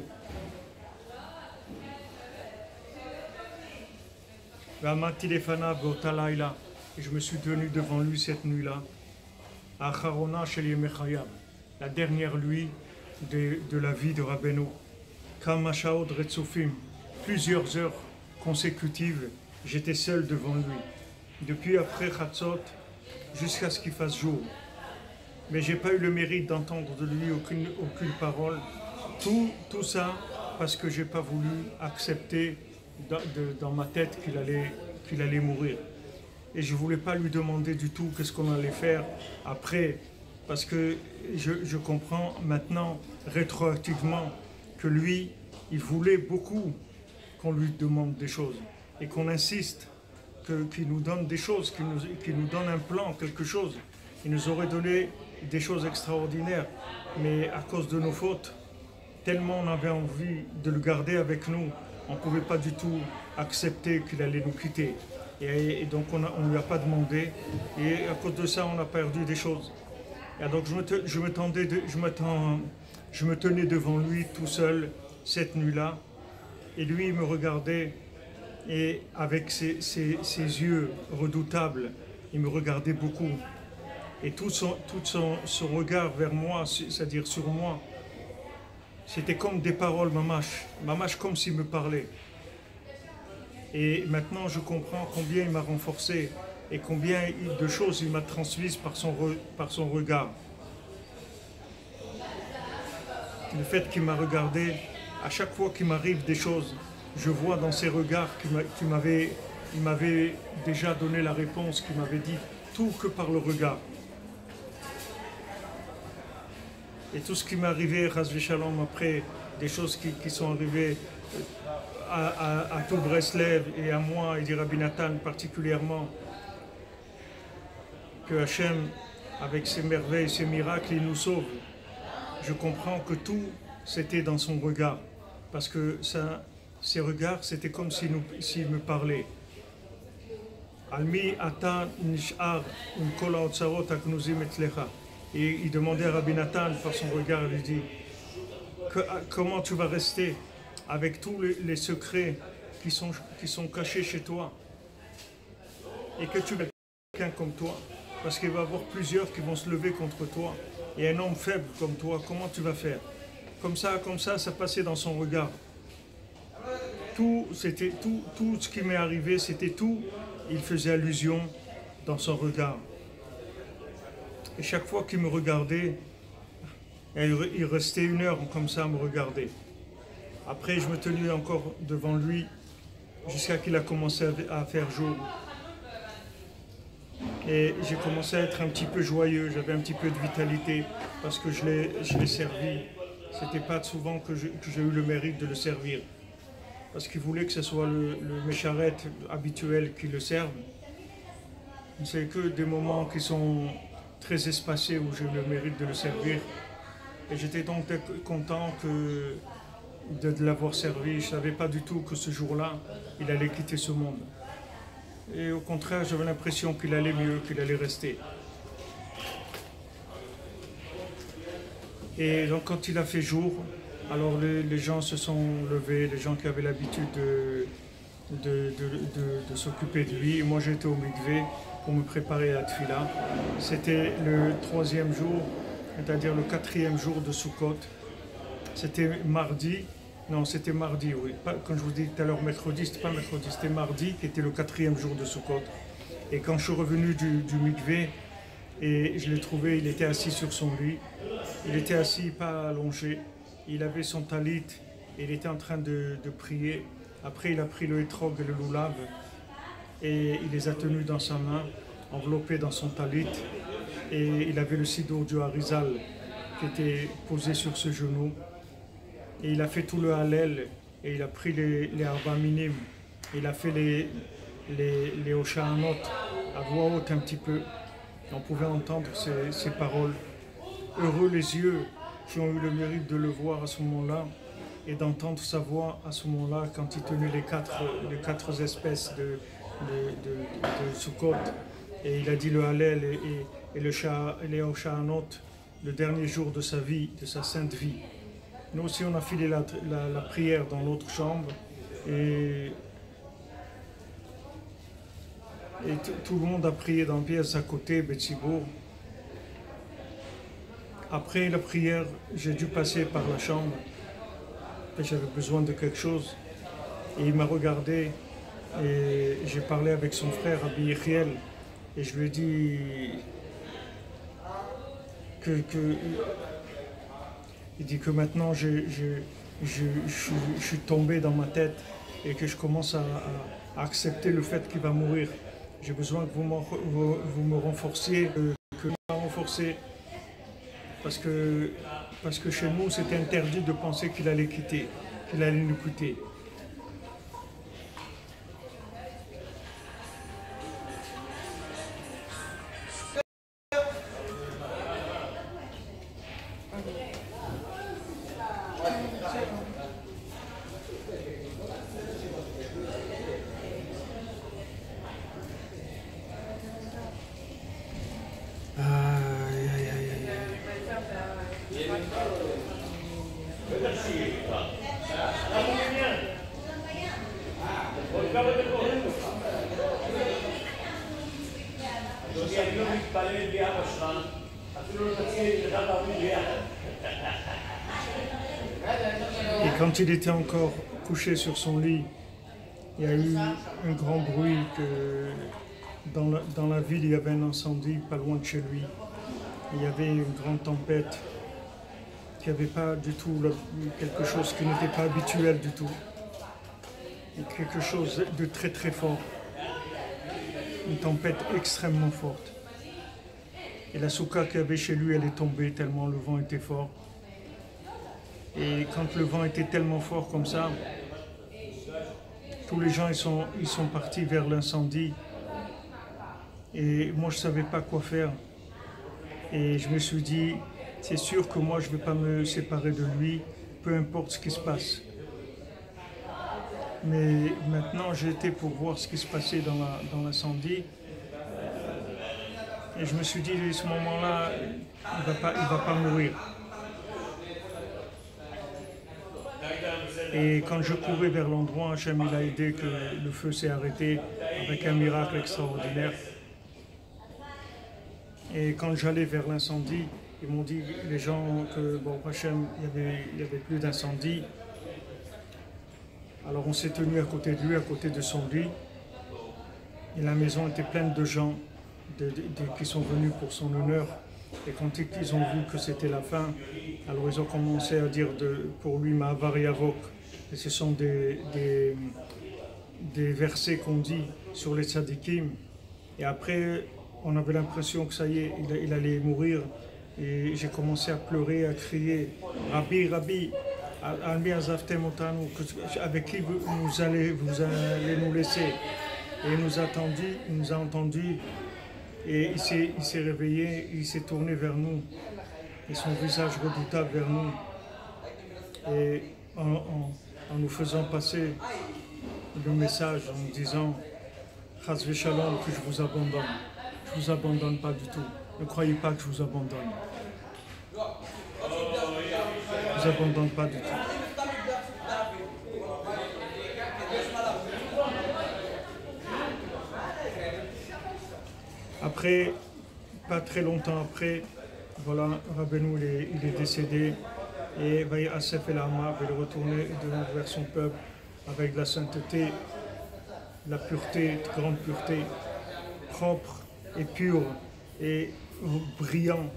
Et je me suis tenu devant lui cette nuit-là, la dernière nuit de la vie de Rabbeinu. Plusieurs heures consécutives, j'étais seul devant lui, depuis après Chatzot jusqu'à ce qu'il fasse jour. Mais je n'ai pas eu le mérite d'entendre de lui aucune parole. Tout ça parce que je n'ai pas voulu accepter dans ma tête qu'il allait mourir. Et je ne voulais pas lui demander du tout qu'est-ce qu'on allait faire après, parce que je comprends maintenant, rétroactivement, que lui, il voulait beaucoup qu'on lui demande des choses et qu'on insiste, qu'il nous donne des choses, qu'il nous donne un plan, quelque chose. Il nous aurait donné des choses extraordinaires, mais à cause de nos fautes, tellement on avait envie de le garder avec nous, on ne pouvait pas du tout accepter qu'il allait nous quitter. Et donc on ne lui a pas demandé, et à cause de ça on a perdu des choses. Et donc je me tenais devant lui tout seul cette nuit-là, et lui il me regardait, et avec ses yeux redoutables, il me regardait beaucoup. Et tout son regard vers moi, c'est-à-dire sur moi, c'était comme des paroles mamash comme s'il me parlait. Et maintenant je comprends combien il m'a renforcé et combien de choses il m'a transmises par son regard. Le fait qu'il m'a regardé, à chaque fois qu'il m'arrive des choses, je vois dans ses regards qu'il m'avait déjà donné la réponse, qu'il m'avait dit tout que par le regard. Et tout ce qui m'est arrivé, Chas v'Shalom, après, des choses qui sont arrivées à tout Breslev et à moi, et dit Rabbi Nathan particulièrement, que Hachem, avec ses merveilles, ses miracles, il nous sauve. Je comprends que tout, c'était dans son regard. Parce que ses regards, c'était comme s'il me parlait. Almi ata nishar kol ha'otzarot haknuzim etzlecha. Et il demandait à Rabbi Nathan, par son regard, il lui dit comment tu vas rester avec tous les secrets qui sont cachés chez toi, et que tu es quelqu'un comme toi, parce qu'il va y avoir plusieurs qui vont se lever contre toi, et un homme faible comme toi, comment tu vas faire? Comme ça, ça passait dans son regard. Tout ce qui m'est arrivé, c'était tout, il faisait allusion dans son regard. Et chaque fois qu'il me regardait, il restait 1 heure comme ça à me regarder. Après, je me tenais encore devant lui jusqu'à qu'il a commencé à faire jour. Et j'ai commencé à être un petit peu joyeux, j'avais un petit peu de vitalité parce que je l'ai servi. C'était pas souvent que j'ai eu le mérite de le servir. parce qu'il voulait que ce soit le Mécharet habituel qui le serve. C'est que des moments qui sont très espacés où j'ai le mérite de le servir. Et j'étais donc content de l'avoir servi. Je ne savais pas du tout que ce jour-là, il allait quitter ce monde. Et au contraire, j'avais l'impression qu'il allait mieux, qu'il allait rester. Et donc quand il a fait jour, alors les gens se sont levés, les gens qui avaient l'habitude de s'occuper de lui. Et moi j'étais au mikvé pour me préparer à la tfila. C'était le 3e jour, c'est-à-dire le 4e jour de Sukkot. C'était mardi, non c'était mardi, oui. Quand je vous dis tout à l'heure mercredi, c'était pas mercredi, c'était mardi qui était le 4e jour de Sukkot. Et quand je suis revenu du mikvé, et je l'ai trouvé, il était assis sur son lit. Il était assis, pas allongé. Il avait son talit et il était en train de prier. Après, il a pris le hétrog et le loulav et il les a tenus dans sa main, enveloppés dans son talit. Et il avait le sidour du Harizal qui était posé sur ce genou. Et il a fait tout le Hallel et il a pris les Arba Minim. Il a fait les Oshanot à voix haute un petit peu. On pouvait entendre ces paroles. Heureux les yeux qui ont eu le mérite de le voir à ce moment-là et d'entendre sa voix à ce moment-là quand il tenait les quatre espèces de Sukkot. Et il a dit le Hallel et les Oshanot le dernier jour de sa vie, de sa sainte vie. Nous aussi on a filé la prière dans l'autre chambre et tout le monde a prié dans la pièce à côté, Betsibourg. Après la prière, j'ai dû passer par la chambre. J'avais besoin de quelque chose. Et il m'a regardé et j'ai parlé avec son frère, Rabbi Yechiel. Et je lui ai dit il dit que maintenant je suis tombé dans ma tête et que je commence à accepter le fait qu'il va mourir. J'ai besoin que vous me renforciez, que vous me renforcez. Parce que chez nous, c'était interdit de penser qu'il allait quitter, qu'il allait nous quitter. Et quand il était encore couché sur son lit, il y a eu un grand bruit que dans la ville il y avait un incendie pas loin de chez lui. Il y avait une grande tempête qui n'avait pas du tout quelque chose qui n'était pas habituel du tout. Et quelque chose de très très fort. Une tempête extrêmement forte. Et la soukha qu'il y avait chez lui, elle est tombée tellement le vent était fort. Et quand le vent était tellement fort comme ça, tous les gens ils sont partis vers l'incendie. Et moi je ne savais pas quoi faire. Et je me suis dit, c'est sûr que moi je ne vais pas me séparer de lui, peu importe ce qui se passe. Mais maintenant j'étais pour voir ce qui se passait dans l'incendie. Et je me suis dit, à ce moment-là, il va pas mourir. Et quand je courais vers l'endroit, Hachem il a aidé que le feu s'est arrêté avec un miracle extraordinaire. Et quand j'allais vers l'incendie, ils m'ont dit, les gens, que bon, Hachem, il y avait plus d'incendie. Alors on s'est tenu à côté de lui, à côté de son lit. Et la maison était pleine de gens qui sont venus pour son honneur. Et quand ils ont vu que c'était la fin, alors ils ont commencé à dire pour lui Ma'avar Yavok. Et ce sont des versets qu'on dit sur les tzadikim. Et après, on avait l'impression que ça y est, il allait mourir. Et j'ai commencé à pleurer, à crier Rabbi, Rabbi. avec qui vous allez nous laisser. Et il nous a entendus, et il s'est réveillé, il s'est tourné vers nous, et son visage redoutable vers nous, et en nous faisant passer le message, en nous disant Chas v'Shalom, que je vous abandonne. Je ne vous abandonne pas du tout. Ne croyez pas que je vous abandonne. Je ne vous abandonne pas du tout. Après, pas très longtemps après, voilà, Rabbeinu il est décédé, et Vaï Asef El Hama il est retourné vers son peuple avec la sainteté, la pureté, grande pureté, propre et pur et brillant,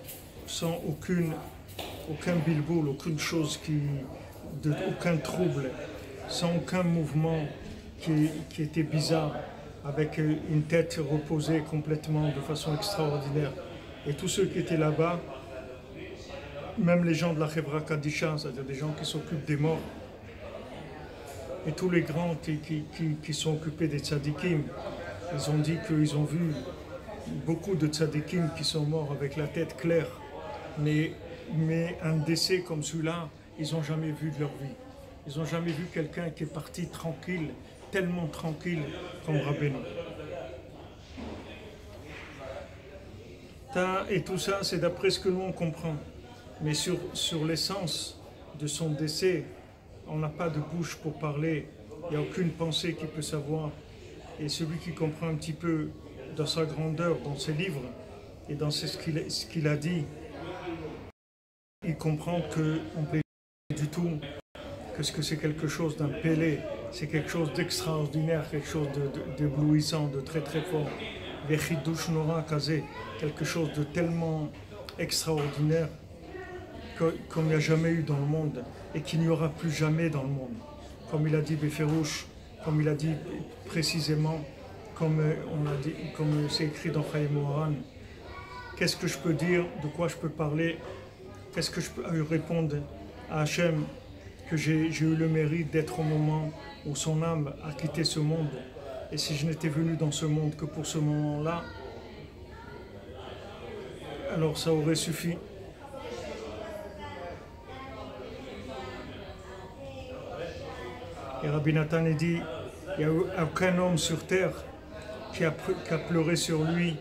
sans aucun bilboul, aucune chose aucun trouble, sans aucun mouvement qui était bizarre, avec une tête reposée complètement de façon extraordinaire. Et tous ceux qui étaient là-bas, même les gens de la Chevra Kadisha, c'est-à-dire des gens qui s'occupent des morts, et tous les grands qui sont occupés des tzadikim, ils ont dit qu'ils ont vu beaucoup de tzadikim qui sont morts avec la tête claire, mais un décès comme celui-là, ils n'ont jamais vu de leur vie. Ils n'ont jamais vu quelqu'un qui est parti tranquille, tellement tranquille comme Rabbeinu. Et tout ça, c'est d'après ce que nous on comprend. Mais sur l'essence de son décès, on n'a pas de bouche pour parler, il n'y a aucune pensée qui peut savoir. Et celui qui comprend un petit peu dans sa grandeur, dans ses livres, et dans ce qu'il a dit, il comprend qu'on ne peut pas du tout que c'est quelque chose d'un pélé, c'est quelque chose d'extraordinaire, quelque chose d'éblouissant, de très très fort. Quelque chose de tellement extraordinaire comme il n'y a jamais eu dans le monde et qu'il n'y aura plus jamais dans le monde. Comme il a dit Beferouche, comme il a dit précisément, comme c'est écrit dans Chaim Moharan. Qu'est-ce que je peux dire, de quoi je peux parler, qu'est-ce que je peux répondre à Hachem, que j'ai eu le mérite d'être au moment où son âme a quitté ce monde. Et si je n'étais venu dans ce monde que pour ce moment-là, alors ça aurait suffi. Et Rabbi Nathan a dit, il n'y a aucun homme sur terre qui a pleuré sur lui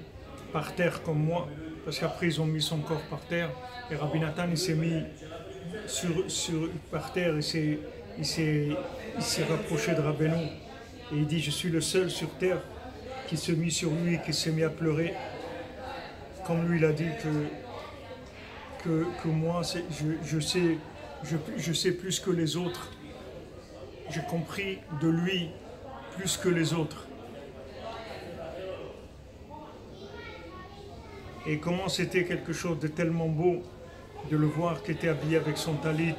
par terre comme moi, parce qu'après ils ont mis son corps par terre, et Rabbi Nathan il s'est mis par terre, il s'est rapproché de Rabbeinu, et il dit, je suis le seul sur terre qui s'est mis sur lui et qui s'est mis à pleurer, comme lui il a dit que moi je sais plus que les autres. J'ai compris de lui plus que les autres. Et comment c'était quelque chose de tellement beau de le voir qui était habillé avec son talit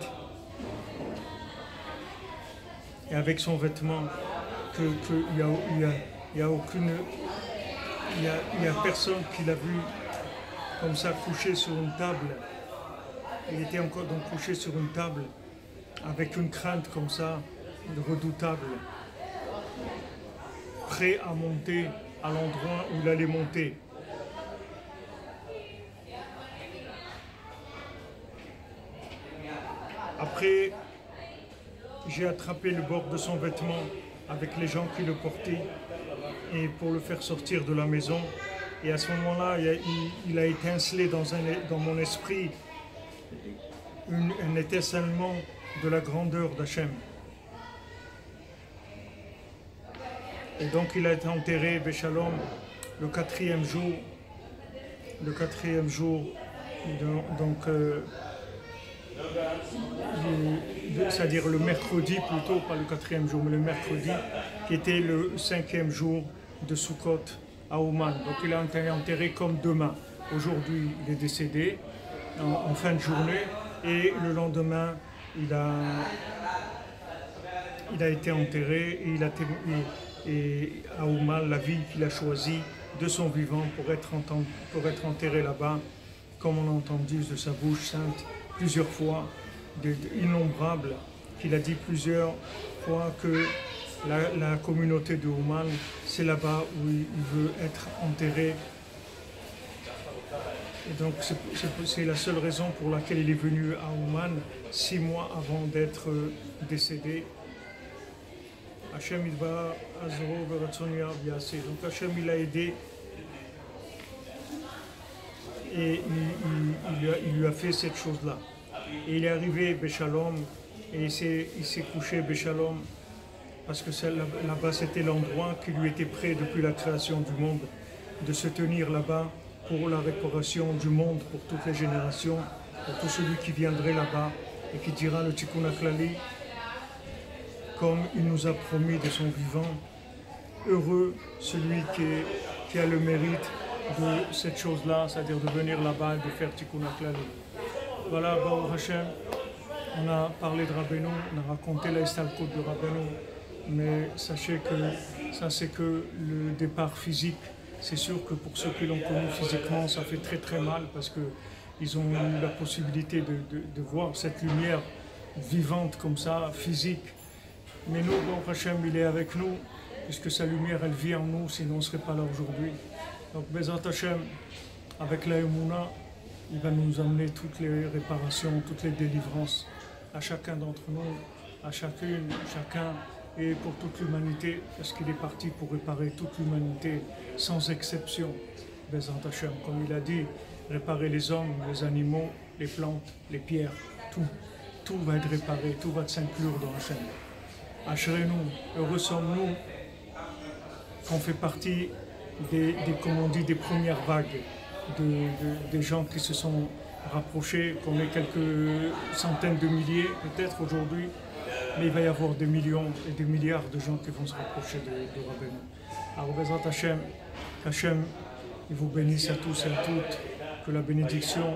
et avec son vêtement, qu'il y a personne qui l'a vu comme ça couché sur une table. Il était encore donc couché sur une table avec une crainte comme ça, redoutable, prêt à monter à l'endroit où il allait monter. Après, j'ai attrapé le bord de son vêtement avec les gens qui le portaient et pour le faire sortir de la maison. Et à ce moment-là, il a étincelé dans mon esprit un étincellement de la grandeur d'Hachem. Et donc il a été enterré, Béchalom, le quatrième jour, c'est-à-dire le mercredi plutôt, pas le quatrième jour, mais le mercredi, qui était le 5e jour de Sukkot à Ouman. Donc il a été enterré comme demain. Aujourd'hui, il est décédé en fin de journée, et le lendemain, il a été enterré, et à Ouman, la ville qu'il a choisie de son vivant pour être enterré là-bas, comme on a entendu de sa bouche sainte plusieurs fois, innombrables qu'il a dit plusieurs fois que la communauté de Ouman, c'est là-bas où il veut être enterré. Et donc c'est la seule raison pour laquelle il est venu à Ouman 6 mois avant d'être décédé. Hachem Idba Azro Beratsonia Biasé. Donc Hachem il a aidé et il lui a fait cette chose-là. Et il est arrivé Béchalom et il s'est couché Béchalom parce que là-bas c'était l'endroit qui lui était prêt depuis la création du monde de se tenir là-bas pour la réparation du monde, pour toutes les générations, pour tout celui qui viendrait là-bas et qui dira le Tikkun HaKlali comme il nous a promis de son vivant. Heureux celui qui a le mérite de cette chose-là, c'est-à-dire de venir là-bas et de faire Tikkun HaKlali. Voilà, Baruch Hashem, on a parlé de Rabbeinu, on a raconté la Istalkut de Rabbeinu, mais sachez que ça c'est que le départ physique. C'est sûr que pour ceux qui l'ont connu physiquement, ça fait très très mal parce qu'ils ont eu la possibilité de voir cette lumière vivante comme ça, physique. Mais nous, Baruch Hashem, il est avec nous, puisque sa lumière, elle vit en nous, sinon on ne serait pas là aujourd'hui. Donc, Bezat Hashem, avec la Emouna, il va nous amener toutes les réparations, toutes les délivrances à chacun d'entre nous, à chacune, chacun, et pour toute l'humanité, parce qu'il est parti pour réparer toute l'humanité, sans exception. Bezat Hashem, comme il a dit, réparer les hommes, les animaux, les plantes, les pierres, tout va être réparé, tout va s'inclure dans Hashem. Ashrenu, heureux sommes-nous qu'on fait partie comme on dit, des premières vagues, des gens qui se sont rapprochés, qu'on est quelques centaines de milliers peut-être aujourd'hui, mais il va y avoir des millions et des milliards de gens qui vont se rapprocher de Rabbeinu. Alors, Bezat Hashem, qu'Hachem il vous bénisse à tous et à toutes, que la bénédiction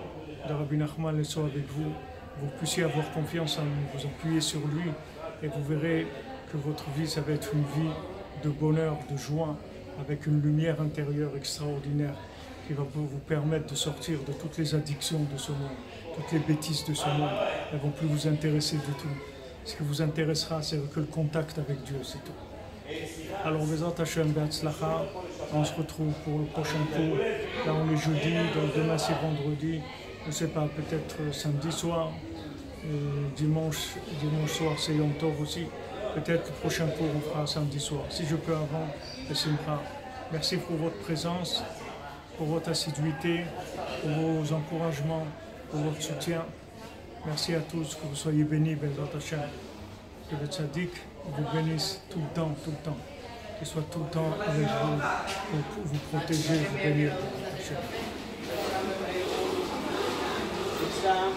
de Rabbi Nachman soit avec vous, vous puissiez avoir confiance en lui, vous appuyer sur lui, et vous verrez que votre vie, ça va être une vie de bonheur, de joie, avec une lumière intérieure extraordinaire qui va vous permettre de sortir de toutes les addictions de ce monde, toutes les bêtises de ce monde. Elles ne vont plus vous intéresser du tout. Ce qui vous intéressera, c'est que le contact avec Dieu, c'est tout. Alors, Bezat Hashem Be'atzlacha, on se retrouve pour le prochain cours. Là, on est jeudi, donc demain c'est vendredi. Je ne sais pas, peut-être samedi soir. Dimanche soir c'est Yom Tov aussi. Peut-être le prochain cours on fera samedi soir. Si je peux avant, Simcha. Merci pour votre présence, pour votre assiduité, pour vos encouragements, pour votre soutien. Merci à tous, que vous soyez bénis, Bezat Hashem. Que le tzaddik vous bénisse tout le temps, qu'il soit tout le temps avec vous, pour vous protéger, vous bénir, Bezat Hashem.